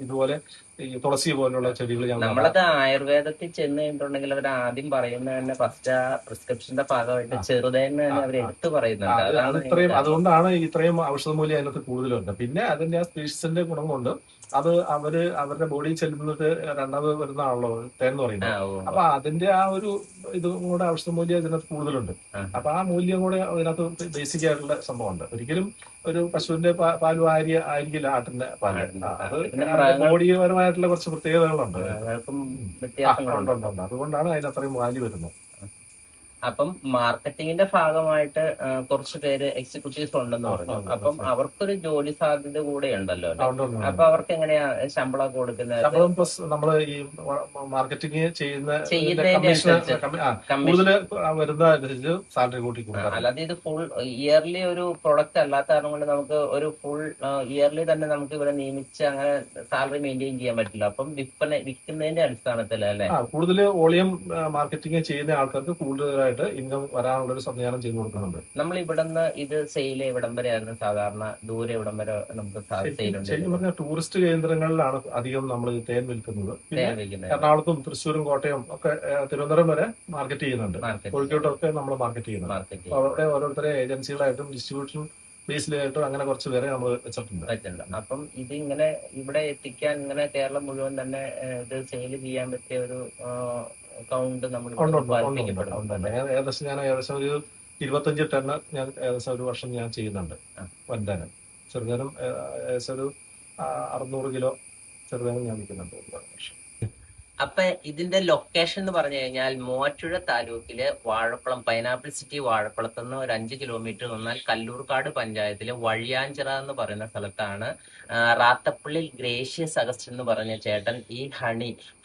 ഇതുപോലെ ഈ തുളസി പോലുള്ള ചെടികൾ നമ്മളത് ആയുർവേദത്തിൽ ചെന്ന് കഴിഞ്ഞിട്ടുണ്ടെങ്കിൽ അവർ ആദ്യം പറയുന്നത് തന്നെ ഫസ്റ്റ് ആ പ്രിസ്ക്രിപ്ഷന്റെ ഭാഗമായിട്ട് ചെറുതേന്ന് അവർ എടുത്തു പറയുന്നുണ്ട്. അതുകൊണ്ടാണ് ഇത്രയും ഔഷധമൂല്യം അതിനകത്ത് കൂടുതലുണ്ട്. പിന്നെ അതിന്റെ ആ സ്പീഷീസിന്റെ ഗുണം കൊണ്ട് അത് അവരുടെ ബോഡിയിൽ ചെല്ലുന്നത് രണ്ടാമത് വരുന്നതാണല്ലോ തേൻ എന്ന് പറയുന്നത്. അപ്പൊ അതിന്റെ ആ ഒരു ഇതും കൂടെ ഔഷധ മൂല്യം ഇതിനകത്ത് കൂടുതലുണ്ട്. അപ്പൊ ആ മൂല്യം കൂടെ അതിനകത്ത് ബേസിക് ആയിട്ടുള്ള സംഭവമുണ്ട്. ഒരിക്കലും ഒരു പശുവിന്റെ പാല് ആയിരിക്കില്ല ആട്ടിന്റെ പാല്. അത് ബോഡിപരമായിട്ടുള്ള കുറച്ച് പ്രത്യേകതകളുണ്ട്. അതുകൊണ്ടാണ് അതിന് അത്രയും വാല്യൂ വരുന്നത്. അപ്പം മാർക്കറ്റിങ്ങിന്റെ ഭാഗമായിട്ട് കുറച്ച് പേര് എക്സിക്യൂട്ടീവ്സ് ഉണ്ടെന്ന് പറഞ്ഞു. അപ്പം അവർക്കൊരു ജോലി സാധ്യത കൂടെ ഉണ്ടല്ലോ അല്ലേ? അപ്പൊ അവർക്ക് എങ്ങനെയാ ശമ്പളം കൊടുക്കുന്നത്? ശമ്പളം നമ്മള് ഈ മാർക്കറ്റിംഗ് ചെയ്യുന്നതിന്റെ കൂടുതൽ വരുന്ന അനുസരിച്ച് സാലറി കൂട്ടി കൊടുക്കാം. അല്ലാതെ ഇത് ഫുൾ ഇയർലി ഒരു പ്രൊഡക്റ്റ് അല്ലാത്ത കാരണം കൊണ്ട് നമുക്ക് ഒരു ഫുൾ ഇയർലി തന്നെ നമുക്ക് ഇവിടെ നിയമിച്ച് അങ്ങനെ സാലറി മെയിൻറ്റെയിൻ ചെയ്യാൻ പറ്റില്ല. അപ്പം വിൽക്കുന്നതിന്റെ അടിസ്ഥാനത്തിൽ അല്ലെ? കൂടുതൽ വോളിയം മാർക്കറ്റിംഗ് ചെയ്യുന്ന ആൾക്കാർക്ക് കൂടുതലായിട്ട് ഇൻകം വരാനുള്ള ഒരു സംവിധാനം ചെയ്തു കൊടുക്കുന്നുണ്ട്. നമ്മൾ ഇവിടുന്ന് ഇത് സെയിൽ എവിടം വരെ ആയിരുന്നു സാധാരണ? ദൂരെ എവിടം വരെ നമുക്ക് സെയിലുണ്ട്? ശരിക്കും പറഞ്ഞാൽ ടൂറിസ്റ്റ് കേന്ദ്രങ്ങളിലാണ് അധികം നമ്മൾ തേൻ വിൽക്കുന്നത്. എറണാകുളത്തും തൃശ്ശൂരും കോട്ടയം ഒക്കെ തിരുവനന്തപുരം വരെ മാർക്കറ്റ് ചെയ്യുന്നുണ്ട്. കോഴിക്കോട്ടൊക്കെ നമ്മൾ മാർക്കറ്റ് ചെയ്യുന്നുണ്ട്. അവിടെ ഓരോരുത്തരെ ഏജൻസികളായിട്ടും ഡിസ്ട്രിബ്യൂഷൻ ബേസിലായിട്ടും അങ്ങനെ കുറച്ച് പേരെ നമ്മൾ വെച്ചിട്ടുണ്ട്. അപ്പം ഇതിങ്ങനെ ഇവിടെ എത്തിക്കാൻ ഇങ്ങനെ കേരളം മുഴുവൻ തന്നെ ഇത് സെയിൽ ചെയ്യാൻ പറ്റിയ ഒരു കൗണ്ട് നമ്മൾ ഏകദേശം ഒരു 25 ടണ്ണ് ഞാൻ ഏകദേശം ഒരു വർഷം ഞാൻ ചെയ്യുന്നുണ്ട്. വൻതേനം ചെറുതേനം ഏകദേശം ഒരു 600 കിലോ ചെറുതേനം ഞാൻ വിൽക്കുന്നുണ്ട് ഒരു വർഷം. അപ്പൊ ഇതിന്റെ ലൊക്കേഷൻ എന്ന് പറഞ്ഞു കഴിഞ്ഞാൽ മൂവാറ്റുപുഴ താലൂക്കില് വാഴക്കുളം, പൈനാപ്പിൾ സിറ്റി വാഴക്കുളത്ത് നിന്ന് ഒരു 5 കിലോമീറ്റർ വന്നാൽ കല്ലൂർക്കാട് പഞ്ചായത്തിലെ വഴിയാഞ്ചിറ എന്ന് പറയുന്ന സ്ഥലത്താണ് റാത്തപ്പള്ളി ഗ്രേഷ്യസ് അഗസ്റ്റിൻ എന്ന് പറഞ്ഞ ചേട്ടൻ ഈ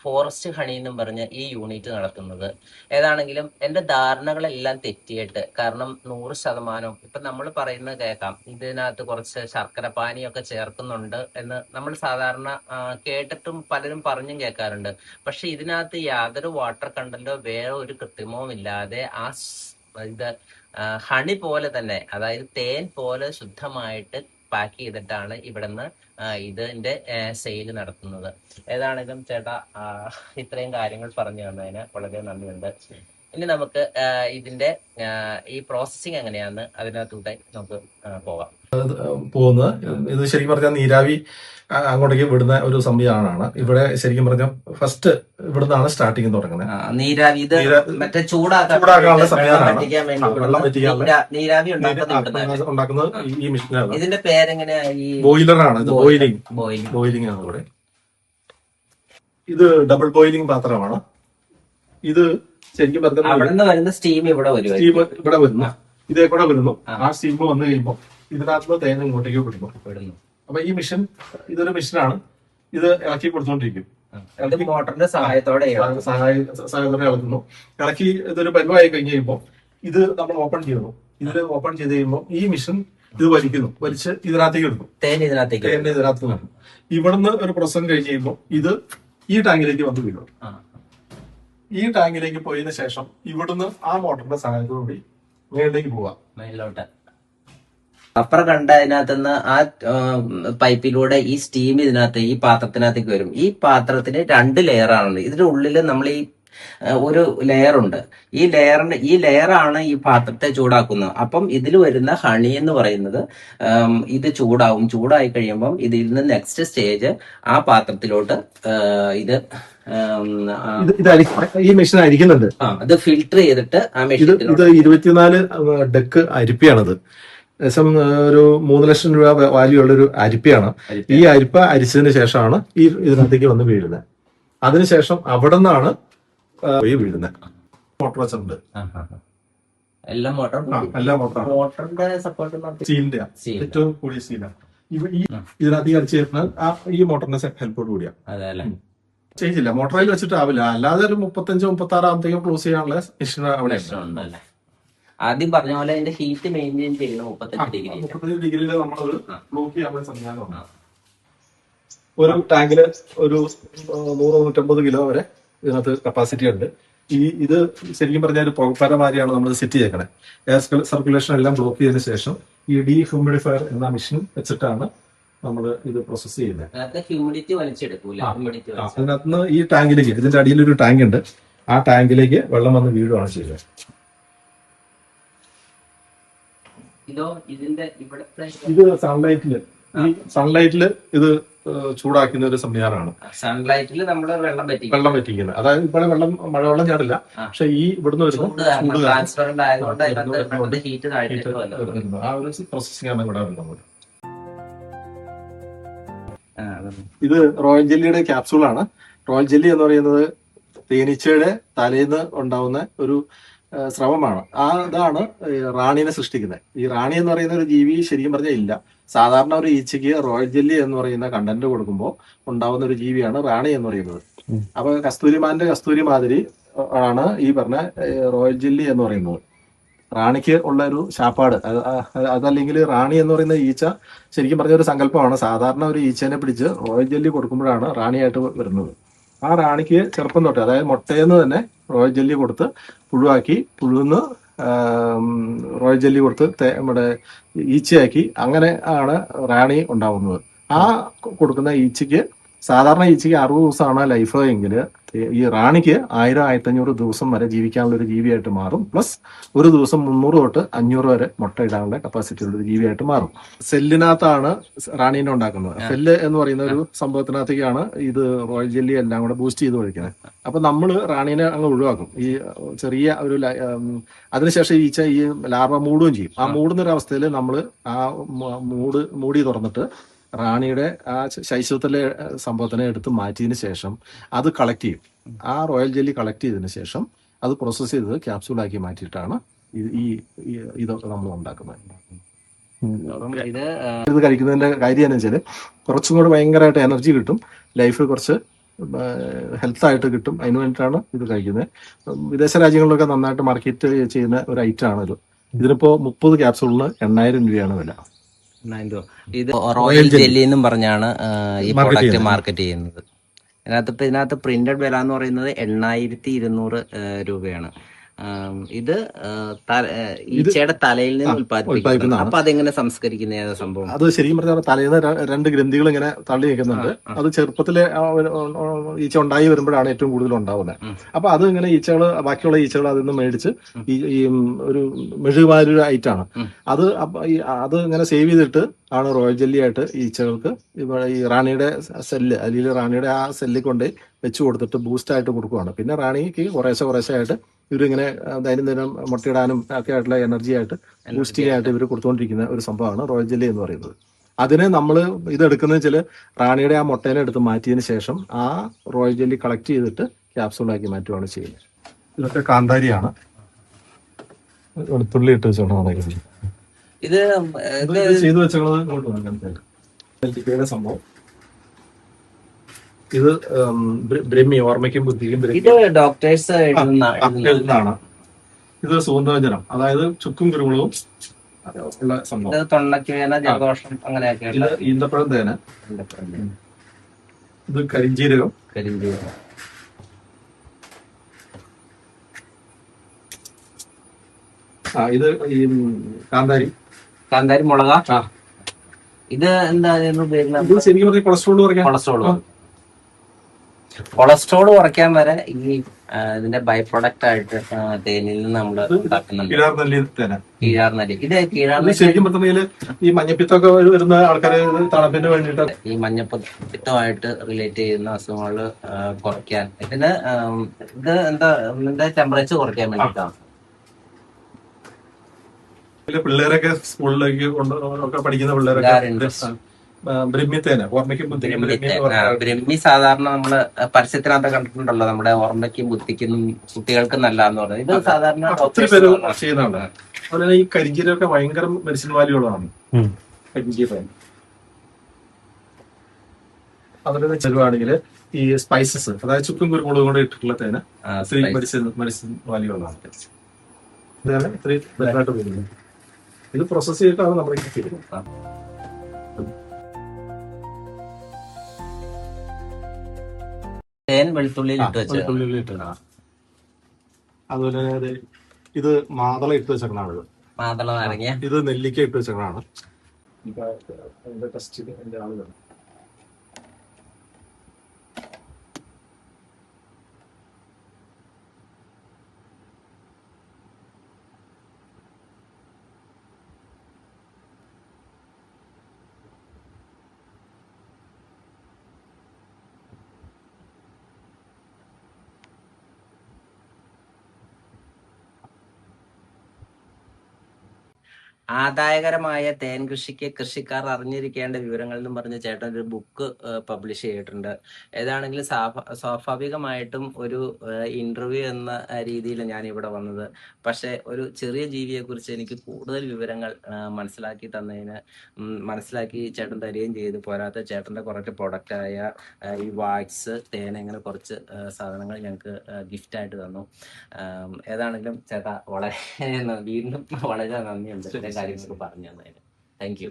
ഫോറസ്റ്റ് ഹണി എന്നും പറഞ്ഞ് ഈ യൂണിറ്റ് നടത്തുന്നത്. ഏതാണെങ്കിലും എന്റെ ധാരണകളെല്ലാം തെറ്റിയിട്ട്, കാരണം 100% ഇപ്പൊ നമ്മൾ പറയുന്നത് കേൾക്കാം, ഇതിനകത്ത് കുറച്ച് ശർക്കര പാനിയൊക്കെ ചേർക്കുന്നുണ്ട് എന്ന് നമ്മൾ സാധാരണ കേട്ടിട്ടും പലരും പറഞ്ഞും കേൾക്കാറുണ്ട്. പക്ഷെ ഇതിനകത്ത് യാതൊരു വാട്ടർ കണ്ടന്റോ വേറെ ഒരു കൃത്രിമവും ഇല്ലാതെ ഇത് ഹണി പോലെ തന്നെ, അതായത് തേൻ പോലെ ശുദ്ധമായിട്ട് പാക്ക് ചെയ്തിട്ടാണ് ഇവിടുന്ന് ഇതിന്റെ സെയിൽ നടത്തുന്നത്. ഏതാണെങ്കിലും ചേട്ടാ ഇത്രയും കാര്യങ്ങൾ പറഞ്ഞു തന്നതിന് വളരെ നന്ദിയുണ്ട്. ഇനി നമുക്ക് ഇതിന്റെ ഈ പ്രോസസ്സിങ് എങ്ങനെയാന്ന് അതിനകത്തൂടെ നമുക്ക് പോകാം. പോകുന്നത് ഇത് ശരിക്കും പറഞ്ഞാൽ നീരാവി അങ്ങോട്ടേക്ക് വിടുന്ന ഒരു സംവിധാനമാണ്. ഇവിടെ ശരിക്കും പറഞ്ഞാൽ ഫസ്റ്റ് ഇവിടുന്നാണ് സ്റ്റാർട്ടിങ് തുടങ്ങുന്നത്. നീരാവി ഇത് മറ്റേ ചൂടാക്കാനുള്ള സംവിധാനമാണ്. വെള്ളം വറ്റിക്കാനുള്ള നീരാവി ഉണ്ടാക്കുന്നത് ഈ മെഷീനാണ്. ഇതിന്റെ പേരെങ്ങനെയാ? ഈ ബോയിലറാണ്. ഇത് ബോയിലിംഗ് ആണ് ഇവിടെ. ഇത് ഡബിൾ ബോയിലിംഗ് പാത്രമാണ്. ഇത് ശരിക്കും പറഞ്ഞാൽ അവിടെ വരുന്ന സ്റ്റീം ഇവിടെ വരും. സ്റ്റീം ഇവിടെ വരുന്നു, ഇതേ കൂടെ വരുന്നു. ആ സ്റ്റീം വന്നു കഴിയുമ്പോൾ ഇതിനകത്ത് തേൻ ഇങ്ങോട്ടേക്ക് വിടുന്നു. അപ്പൊ ഈ മെഷീൻ ഇതൊരു മെഷീനാണ്. ഇത് ഇളക്കി കൊടുത്തോണ്ടിരിക്കും. മോട്ടറിന്റെ സഹായത്തോടെ ഇളക്കുന്നു. ഇളക്കി ഇതൊരു പരുവായി കഴിഞ്ഞ് കഴിയുമ്പോൾ ഇത് നമ്മൾ ഓപ്പൺ ചെയ്യുന്നു. ഇതിൽ ഓപ്പൺ ചെയ്ത് കഴിയുമ്പോൾ ഈ മെഷീൻ ഇത് വലിച്ച് ഇതിനകത്തേക്ക് എടുക്കും. തേൻ ഇതിനകത്ത് വരും. ഇവിടുന്ന് ഒരു പ്രോസസ് കഴിഞ്ഞ് കഴിയുമ്പോൾ ഇത് ഈ ടാങ്കിലേക്ക് വന്ന് വീഴും. ഈ ടാങ്കിലേക്ക് പോയതിനു ശേഷം ഇവിടുന്ന് ആ മോട്ടറിന്റെ സഹായത്തോടുകൂടി മേളിലേക്ക് പോവാം. മേളിലോട്ട് അപ്പുറം കണ്ടതിനകത്തുനിന്ന് ആ പൈപ്പിലൂടെ ഈ സ്റ്റീം ഇതിനകത്ത് ഈ പാത്രത്തിനകത്തേക്ക് വരും. ഈ പാത്രത്തിന് 2 ലെയറാണ്. ഇതിന്റെ ഉള്ളിൽ നമ്മൾ ഈ ഒരു ലെയറുണ്ട്. ഈ ലെയറാണ് ഈ പാത്രത്തെ ചൂടാക്കുന്നത്. അപ്പം ഇതിൽ വരുന്ന ഹണി എന്ന് പറയുന്നത് ഇത് ചൂടായി കഴിയുമ്പം ഇതിൽ നിന്ന് നെക്സ്റ്റ് സ്റ്റേജ് ആ പാത്രത്തിലോട്ട് ഈ മെഷീൻ അരിക്കുന്നുണ്ട്. അത് ഫിൽട്ടർ ചെയ്തിട്ട് ആ മെഷീൻ. ഇത് 24 ഡെക്ക് അരിപ്പയാണത്. ഏകദേശം ഒരു 3 ലക്ഷം രൂപ വാല്യൂ ഉള്ള ഒരു അരിപ്പയാണ്. ഈ അരിപ്പ അരിച്ചതിന് ശേഷമാണ് ഈ ഇതിനകത്തേക്ക് വന്ന് വീഴുന്നത്. അതിനുശേഷം അവിടെ നിന്നാണ് വീഴുന്നത്. മോട്ടോർ വെച്ചിട്ടുണ്ട്. എല്ലാ മോട്ടറിന്റെ സപ്പോർട്ട് സ്റ്റീലിന്റെ ഏറ്റവും കൂടിയ സ്റ്റീലാണ്. ഇതിനകത്തേക്ക് അടിച്ചു കഴിഞ്ഞാൽ ഈ മോട്ടറിന്റെ ഹെൽപ്പോട് കൂടിയാണ്. ചെയ്യില്ല, മോട്ടറിൽ വെച്ചിട്ടാവില്ല. അല്ലാതെ ഒരു 35-36 ആകുമ്പോഴത്തേക്കും ക്ലോസ് ചെയ്യാനുള്ള മെഷീൻ അവിടെ ഉണ്ടല്ലേ? ആദ്യം പറഞ്ഞ പോലെ അതിന്റെ ഹീറ്റ് മെയിൻറ്റെയിൻ ചെയ്യണം 35 ഡിഗ്രിയിൽ നമ്മളത് ബ്ലോക്ക് ചെയ്യാനുള്ള സംവിധാനമാണ്. ഒരു ടാങ്കില് ഒരു 100-150 കിലോ വരെ ഇതിനകത്ത് കപ്പാസിറ്റി ഉണ്ട്. ഇത് ശരിക്കും പറഞ്ഞാൽ ഒരു പുകപ്പരമാരിയാണ് നമ്മൾ സെറ്റ് ചെയ്തേക്കണേ. എയർ സർക്കുലേഷൻ എല്ലാം ബ്ലോക്ക് ചെയ്തതിനു ശേഷം ഈ ഡീഹ്യൂമിഡിഫയർ എന്ന മെഷീൻ വെച്ചിട്ടാണ് നമ്മൾ ഇത് പ്രോസസ് ചെയ്യുന്നത്. അതിനകത്ത് ഈ ടാങ്കിലേക്ക്, ഇതിന്റെ അടിയിൽ ഒരു ടാങ്ക് ഉണ്ട്, ആ ടാങ്കിലേക്ക് വെള്ളം വന്ന് വീഴുകയാണ് ചെയ്യുന്നത്. ഇത് സൺലൈറ്റില് ഇത് ചൂടാക്കുന്ന ഒരു സംവിധാനമാണ്. സൺലൈറ്റിൽ നമ്മൾ വെള്ളം വറ്റിക്കുന്നത്. അതായത് ഇവിടെ മഴവെള്ളം ചാടില്ല, പക്ഷെ ഈ ഇവിടുന്ന് വരുന്ന ആ ഒരു പ്രോസസ്സിംഗ് ആണ് ഇവിടെ വരുന്നത്. ഇത് റോയൽ ജെല്ലിയുടെ ക്യാപ്സൂളാണ്. റോയൽ ജെല്ലി എന്ന് പറയുന്നത് തേനീച്ചയുടെ തലേന്ന് ഉണ്ടാവുന്ന ഒരു സ്രവമാണ്. ഇതാണ് റാണീനെ സൃഷ്ടിക്കുന്നത്. ഈ റാണി എന്ന് പറയുന്ന ഒരു ജീവി ശരിക്കും പറഞ്ഞാൽ ഇല്ല. സാധാരണ ഒരു ഈച്ചയ്ക്ക് റോയൽ ജെല്ലി എന്ന് പറയുന്ന കണ്ടന്റ് കൊടുക്കുമ്പോൾ ഉണ്ടാവുന്ന ഒരു ജീവിയാണ് റാണി എന്ന് പറയുന്നത്. അപ്പൊ കസ്തൂരിമാന്റെ കസ്തൂരി മാതിരി ആണ് ഈ പറഞ്ഞ റോയൽ ജെല്ലി എന്ന് പറയുന്നത്. റാണിക്ക് ഉള്ള ഒരു ശാപ്പാട് അതല്ലെങ്കിൽ റാണി എന്ന് പറയുന്ന ഈച്ച ശരിക്കും പറഞ്ഞ ഒരു സങ്കല്പമാണ്. സാധാരണ ഒരു ഈച്ചേനെ പിടിച്ച് റോയൽ ജെല്ലി കൊടുക്കുമ്പോഴാണ് റാണിയായിട്ട് വരുന്നത്. ആ റാണിക്ക് ചെറുപ്പം തൊട്ട്, അതായത് മുട്ടയെന്ന് തന്നെ റോയൽ ജെല്ലി കൊടുത്ത് പുഴുവാക്കി, പുഴുന്ന് റോയൽ ജെല്ലി കൊടുത്ത് നമ്മുടെ ഈച്ചയാക്കി, അങ്ങനെ ആണ് റാണി ഉണ്ടാവുന്നത്. ആ കൊടുക്കുന്ന ഈച്ചയ്ക്ക്, സാധാരണ ഈച്ചയ്ക്ക് 60 ദിവസമാണ് ലൈഫ് എങ്കിൽ ഈ റാണിക്ക് 1000-1500 ദിവസം വരെ ജീവിക്കാനുള്ള ഒരു ജീവിയായിട്ട് മാറും. പ്ലസ് ഒരു ദിവസം 300 തൊട്ട് 500 വരെ മുട്ട ഇടാനുള്ള കപ്പാസിറ്റി ഉള്ള ഒരു ജീവിയായിട്ട് മാറും. സെല്ലിനകത്താണ് റാണീനെ ഉണ്ടാക്കുന്നത്. സെല്ല് എന്ന് പറയുന്ന ഒരു സംഭവത്തിനകത്തേക്കാണ് ഇത് റോയൽ ജെല്ലി എല്ലാം കൂടെ ബൂസ്റ്റ് ചെയ്ത് കഴിക്കുന്നത്. അപ്പൊ നമ്മൾ റാണീനെ അങ്ങ് ഒഴിവാക്കും. ഈ ചെറിയ ഒരു അതിനുശേഷം ഈച്ച ഈ ലാർവ മൂടുകയും ചെയ്യും. ആ മൂടുന്ന ഒരു അവസ്ഥയിൽ നമ്മൾ ആ മൂടി തുറന്നിട്ട് റാണിയുടെ ആ ശൈശവത്തിലെ സംഭവത്തിനെ എടുത്ത് മാറ്റിയതിന് ശേഷം അത് കളക്ട് ചെയ്യും. ആ റോയൽ ജെല്ലി കളക്ട് ചെയ്തതിന് ശേഷം അത് പ്രോസസ്സ് ചെയ്ത് ക്യാപ്സൂളാക്കി മാറ്റിയിട്ടാണ് ഇതൊക്കെ നമ്മൾ ഉണ്ടാക്കുന്നത്. ഇത് കഴിക്കുന്നതിന്റെ കാര്യം എന്ന് വെച്ചാൽ കുറച്ചും കൂടെ ഭയങ്കരമായിട്ട് എനർജി കിട്ടും, ലൈഫ് കുറച്ച് ഹെൽത്ത് ആയിട്ട് കിട്ടും. അതിന് വേണ്ടിയിട്ടാണ് ഇത് കഴിക്കുന്നത്. വിദേശ രാജ്യങ്ങളിലൊക്കെ നന്നായിട്ട് മാർക്കറ്റ് ചെയ്യുന്ന ഒരു ഐറ്റം ആണ് ഇത്. ഇതിനിപ്പോ 30 ക്യാപ്സൂളിന് 8000 രൂപയാണ് വില. ഇത് റോയൽ ജെല്ലി എന്നും പറഞ്ഞാണ് ഈ പ്രോഡക്റ്റ് മാർക്കറ്റ് ചെയ്യുന്നത്. ഇതിനകത്ത് പ്രിന്റഡ് വില എന്ന് പറയുന്നത് 8200 രൂപയാണ്. ഇത് ഈച്ചയുടെ തലയിൽ നിന്ന് ഉത്പാദിപ്പിക്കുന്നത്. അപ്പൊ അതെങ്ങനെ സംസ്കരിക്കുന്ന സംഭവം? അത് ശരിക്കും പറഞ്ഞാൽ തലേന്ന് 2 ഗ്രന്ഥികൾ ഇങ്ങനെ തള്ളി വെക്കുന്നുണ്ട്. അത് ചെറുപ്പത്തിലെ ഈച്ച ഉണ്ടായി വരുമ്പോഴാണ് ഏറ്റവും കൂടുതൽ ഉണ്ടാവുന്നത്. അപ്പൊ അത് ഇങ്ങനെ ഈച്ചകള്, ബാക്കിയുള്ള ഈച്ചകൾ അതിൽ നിന്ന് മേടിച്ച് ഈ ഒരു മെഴുകുമാതിരി ഐറ്റാണ് അത് ഇങ്ങനെ സേവ് ചെയ്തിട്ട് ആണ് റോയൽ ജെല്ലി ആയിട്ട് ഈച്ചകൾക്ക് ഈ റാണിയുടെ സെല്ല്, അല്ലെങ്കിൽ റാണിയുടെ ആ സെല്ലിൽ കൊണ്ട് വെച്ച് കൊടുത്തിട്ട് ബൂസ്റ്റ് ആയിട്ട് കൊടുക്കുവാണ്. പിന്നെ റാണിക്ക് കുറേശ്ശെ ആയിട്ട് ഇവരിങ്ങനെ ദൈനംദിനം മുട്ടയിടാനും ഒക്കെ ആയിട്ടുള്ള എനർജി ആയിട്ട് ബൂസ്റ്റിംഗ് ആയിട്ട് ഇവർ കൊടുത്തുകൊണ്ടിരിക്കുന്ന ഒരു സംഭവമാണ് റോയൽ ജെല്ലി എന്ന് പറയുന്നത്. അതിനെ നമ്മൾ ഇതെടുക്കുന്ന വെച്ചാൽ റാണിയുടെ ആ മുട്ടേനെ എടുത്ത് മാറ്റിയതിന് ശേഷം ആ റോയൽ ജെല്ലി കളക്ട് ചെയ്തിട്ട് ക്യാപ്സൂളാക്കി മാറ്റുകയാണ് ചെയ്യുന്നത്. ഇതൊക്കെ കാന്താരിയാണ്, വെളുത്തുള്ളി ഇട്ട് വെച്ചോണ്ടാണ് ഇത് ചെയ്തു വെച്ചത് സംഭവം. ഇത് ബ്രഹ്മി, ഓർമ്മയ്ക്കും ബുദ്ധിക്കും ഇത് ഡോക്ടേഴ്സ് എഴുതുന്നതാണ്. ഇത് സുഗന്ധവ്യഞ്ജനം, അതായത് ചുക്കും കുരുമുളകും ഉള്ള സംഭവം. തൊണ്ടയ്ക്ക് വേദന, ജലദോഷം, അങ്ങനെയൊക്കെ. ഇത് ഈന്തപ്പഴം തേന. ഇത് കരിഞ്ജീരകം. ഇത് ഈ കാന്താരി മുളക. ഇത് എന്താ ശരിക്കും പറഞ്ഞാൽ കൊളസ്ട്രോൾ കുറയ്ക്കാൻ വരെ ഈ ഇതിന്റെ ബൈ പ്രൊഡക്റ്റ് ആയിട്ട് തേനിൽ നിന്ന് നമ്മൾ ഉണ്ടാക്കുന്നുണ്ട്. കീഴാർനെല്ലി. ഇത് ശരിക്കും പറഞ്ഞാൽ ഈ മഞ്ഞപ്പിത്തമൊക്കെ വരുന്ന ആൾക്കാരെ തണുപ്പിന് വേണ്ടിയിട്ട് ഈ മഞ്ഞപ്പിത്തമായിട്ട് റിലേറ്റ് ചെയ്യുന്ന അസുഖങ്ങൾ കുറയ്ക്കാൻ ഇതിന് ഇത് എന്താ ടെമ്പറേച്ചർ കുറയ്ക്കാൻ വേണ്ടിയിട്ടാണ്. പിള്ളേരൊക്കെ സ്കൂളിലേക്ക് ഒക്കെ പഠിക്കുന്ന പിള്ളേരൊക്കെ ബ്രഹ്മി സാധാരണ നമ്മള് പരസ്യത്തിനകത്ത് കണ്ടിട്ടുണ്ടല്ലോ, നമ്മുടെ ഓർമ്മയ്ക്കും ബുദ്ധിക്കും കുട്ടികൾക്ക് നല്ലതെന്ന് പറഞ്ഞത്. ഇത് സാധാരണ ഒത്തിരി പേര് ചെയ്യുന്നുണ്ട്. അതുപോലെ ഈ കരിഞ്ചീരൊക്കെ ഭയങ്കര മെഡിസിൻ വാല്യൂകളാണ്. കരിഞ്ചീരം അതുപോലെ ചെലവാണെങ്കിൽ ഈ സ്പൈസസ്, അതായത് ചുക്കും കുരുമുളകും കൊണ്ട് ഇട്ടിട്ടുള്ള തേന മെഡിസിൻ വാല്യൂകളാണ്. ഇതാണ് ഇത്രയും ബെറ്ററായിട്ട് പോകുന്നത്. ഇത് പ്രോസസ് ചെയ്തിട്ടാണ് നമ്മൾ ചെയ്യുന്നത്. വെളുത്തുള്ളി അതുപോലെ ഇത് മാതള ഇട്ട് വെച്ചേക്കണാണ്. മാതള നാരങ്ങ. ഇത് നെല്ലിക്ക ഇട്ട് വെച്ചേക്കണാണ്. ആദായകരമായ തേൻ കൃഷിക്ക് കൃഷിക്കാർ അറിഞ്ഞിരിക്കേണ്ട വിവരങ്ങൾ എന്നും പറഞ്ഞ് ചേട്ടൻ ഒരു ബുക്ക് പബ്ലിഷ് ചെയ്തിട്ടുണ്ട്. ഏതാണെങ്കിലും സ്വാഭാവികമായിട്ടും ഒരു ഇന്റർവ്യൂ എന്ന രീതിയിൽ ഞാൻ ഇവിടെ വന്നത്. പക്ഷെ ഒരു ചെറിയ ജീവിയെ കുറിച്ച് എനിക്ക് കൂടുതൽ വിവരങ്ങൾ മനസ്സിലാക്കി തന്നതിന് മനസ്സിലാക്കി ചേട്ടൻ തരികയും ചെയ്തു. പോരാത്ത ചേട്ടന്റെ കുറച്ച് പ്രൊഡക്റ്റായ ഈ വാക്സ്, തേൻ, അങ്ങനെ കുറച്ച് സാധനങ്ങൾ ഞങ്ങൾക്ക് ഗിഫ്റ്റായിട്ട് തന്നു. ഏതാണെങ്കിലും ചേട്ടാ വളരെ വീണ്ടും വളരെ നന്ദിയുണ്ട് കാര്യങ്ങളൊക്കെ പറഞ്ഞു തന്നതിന്. Thank you.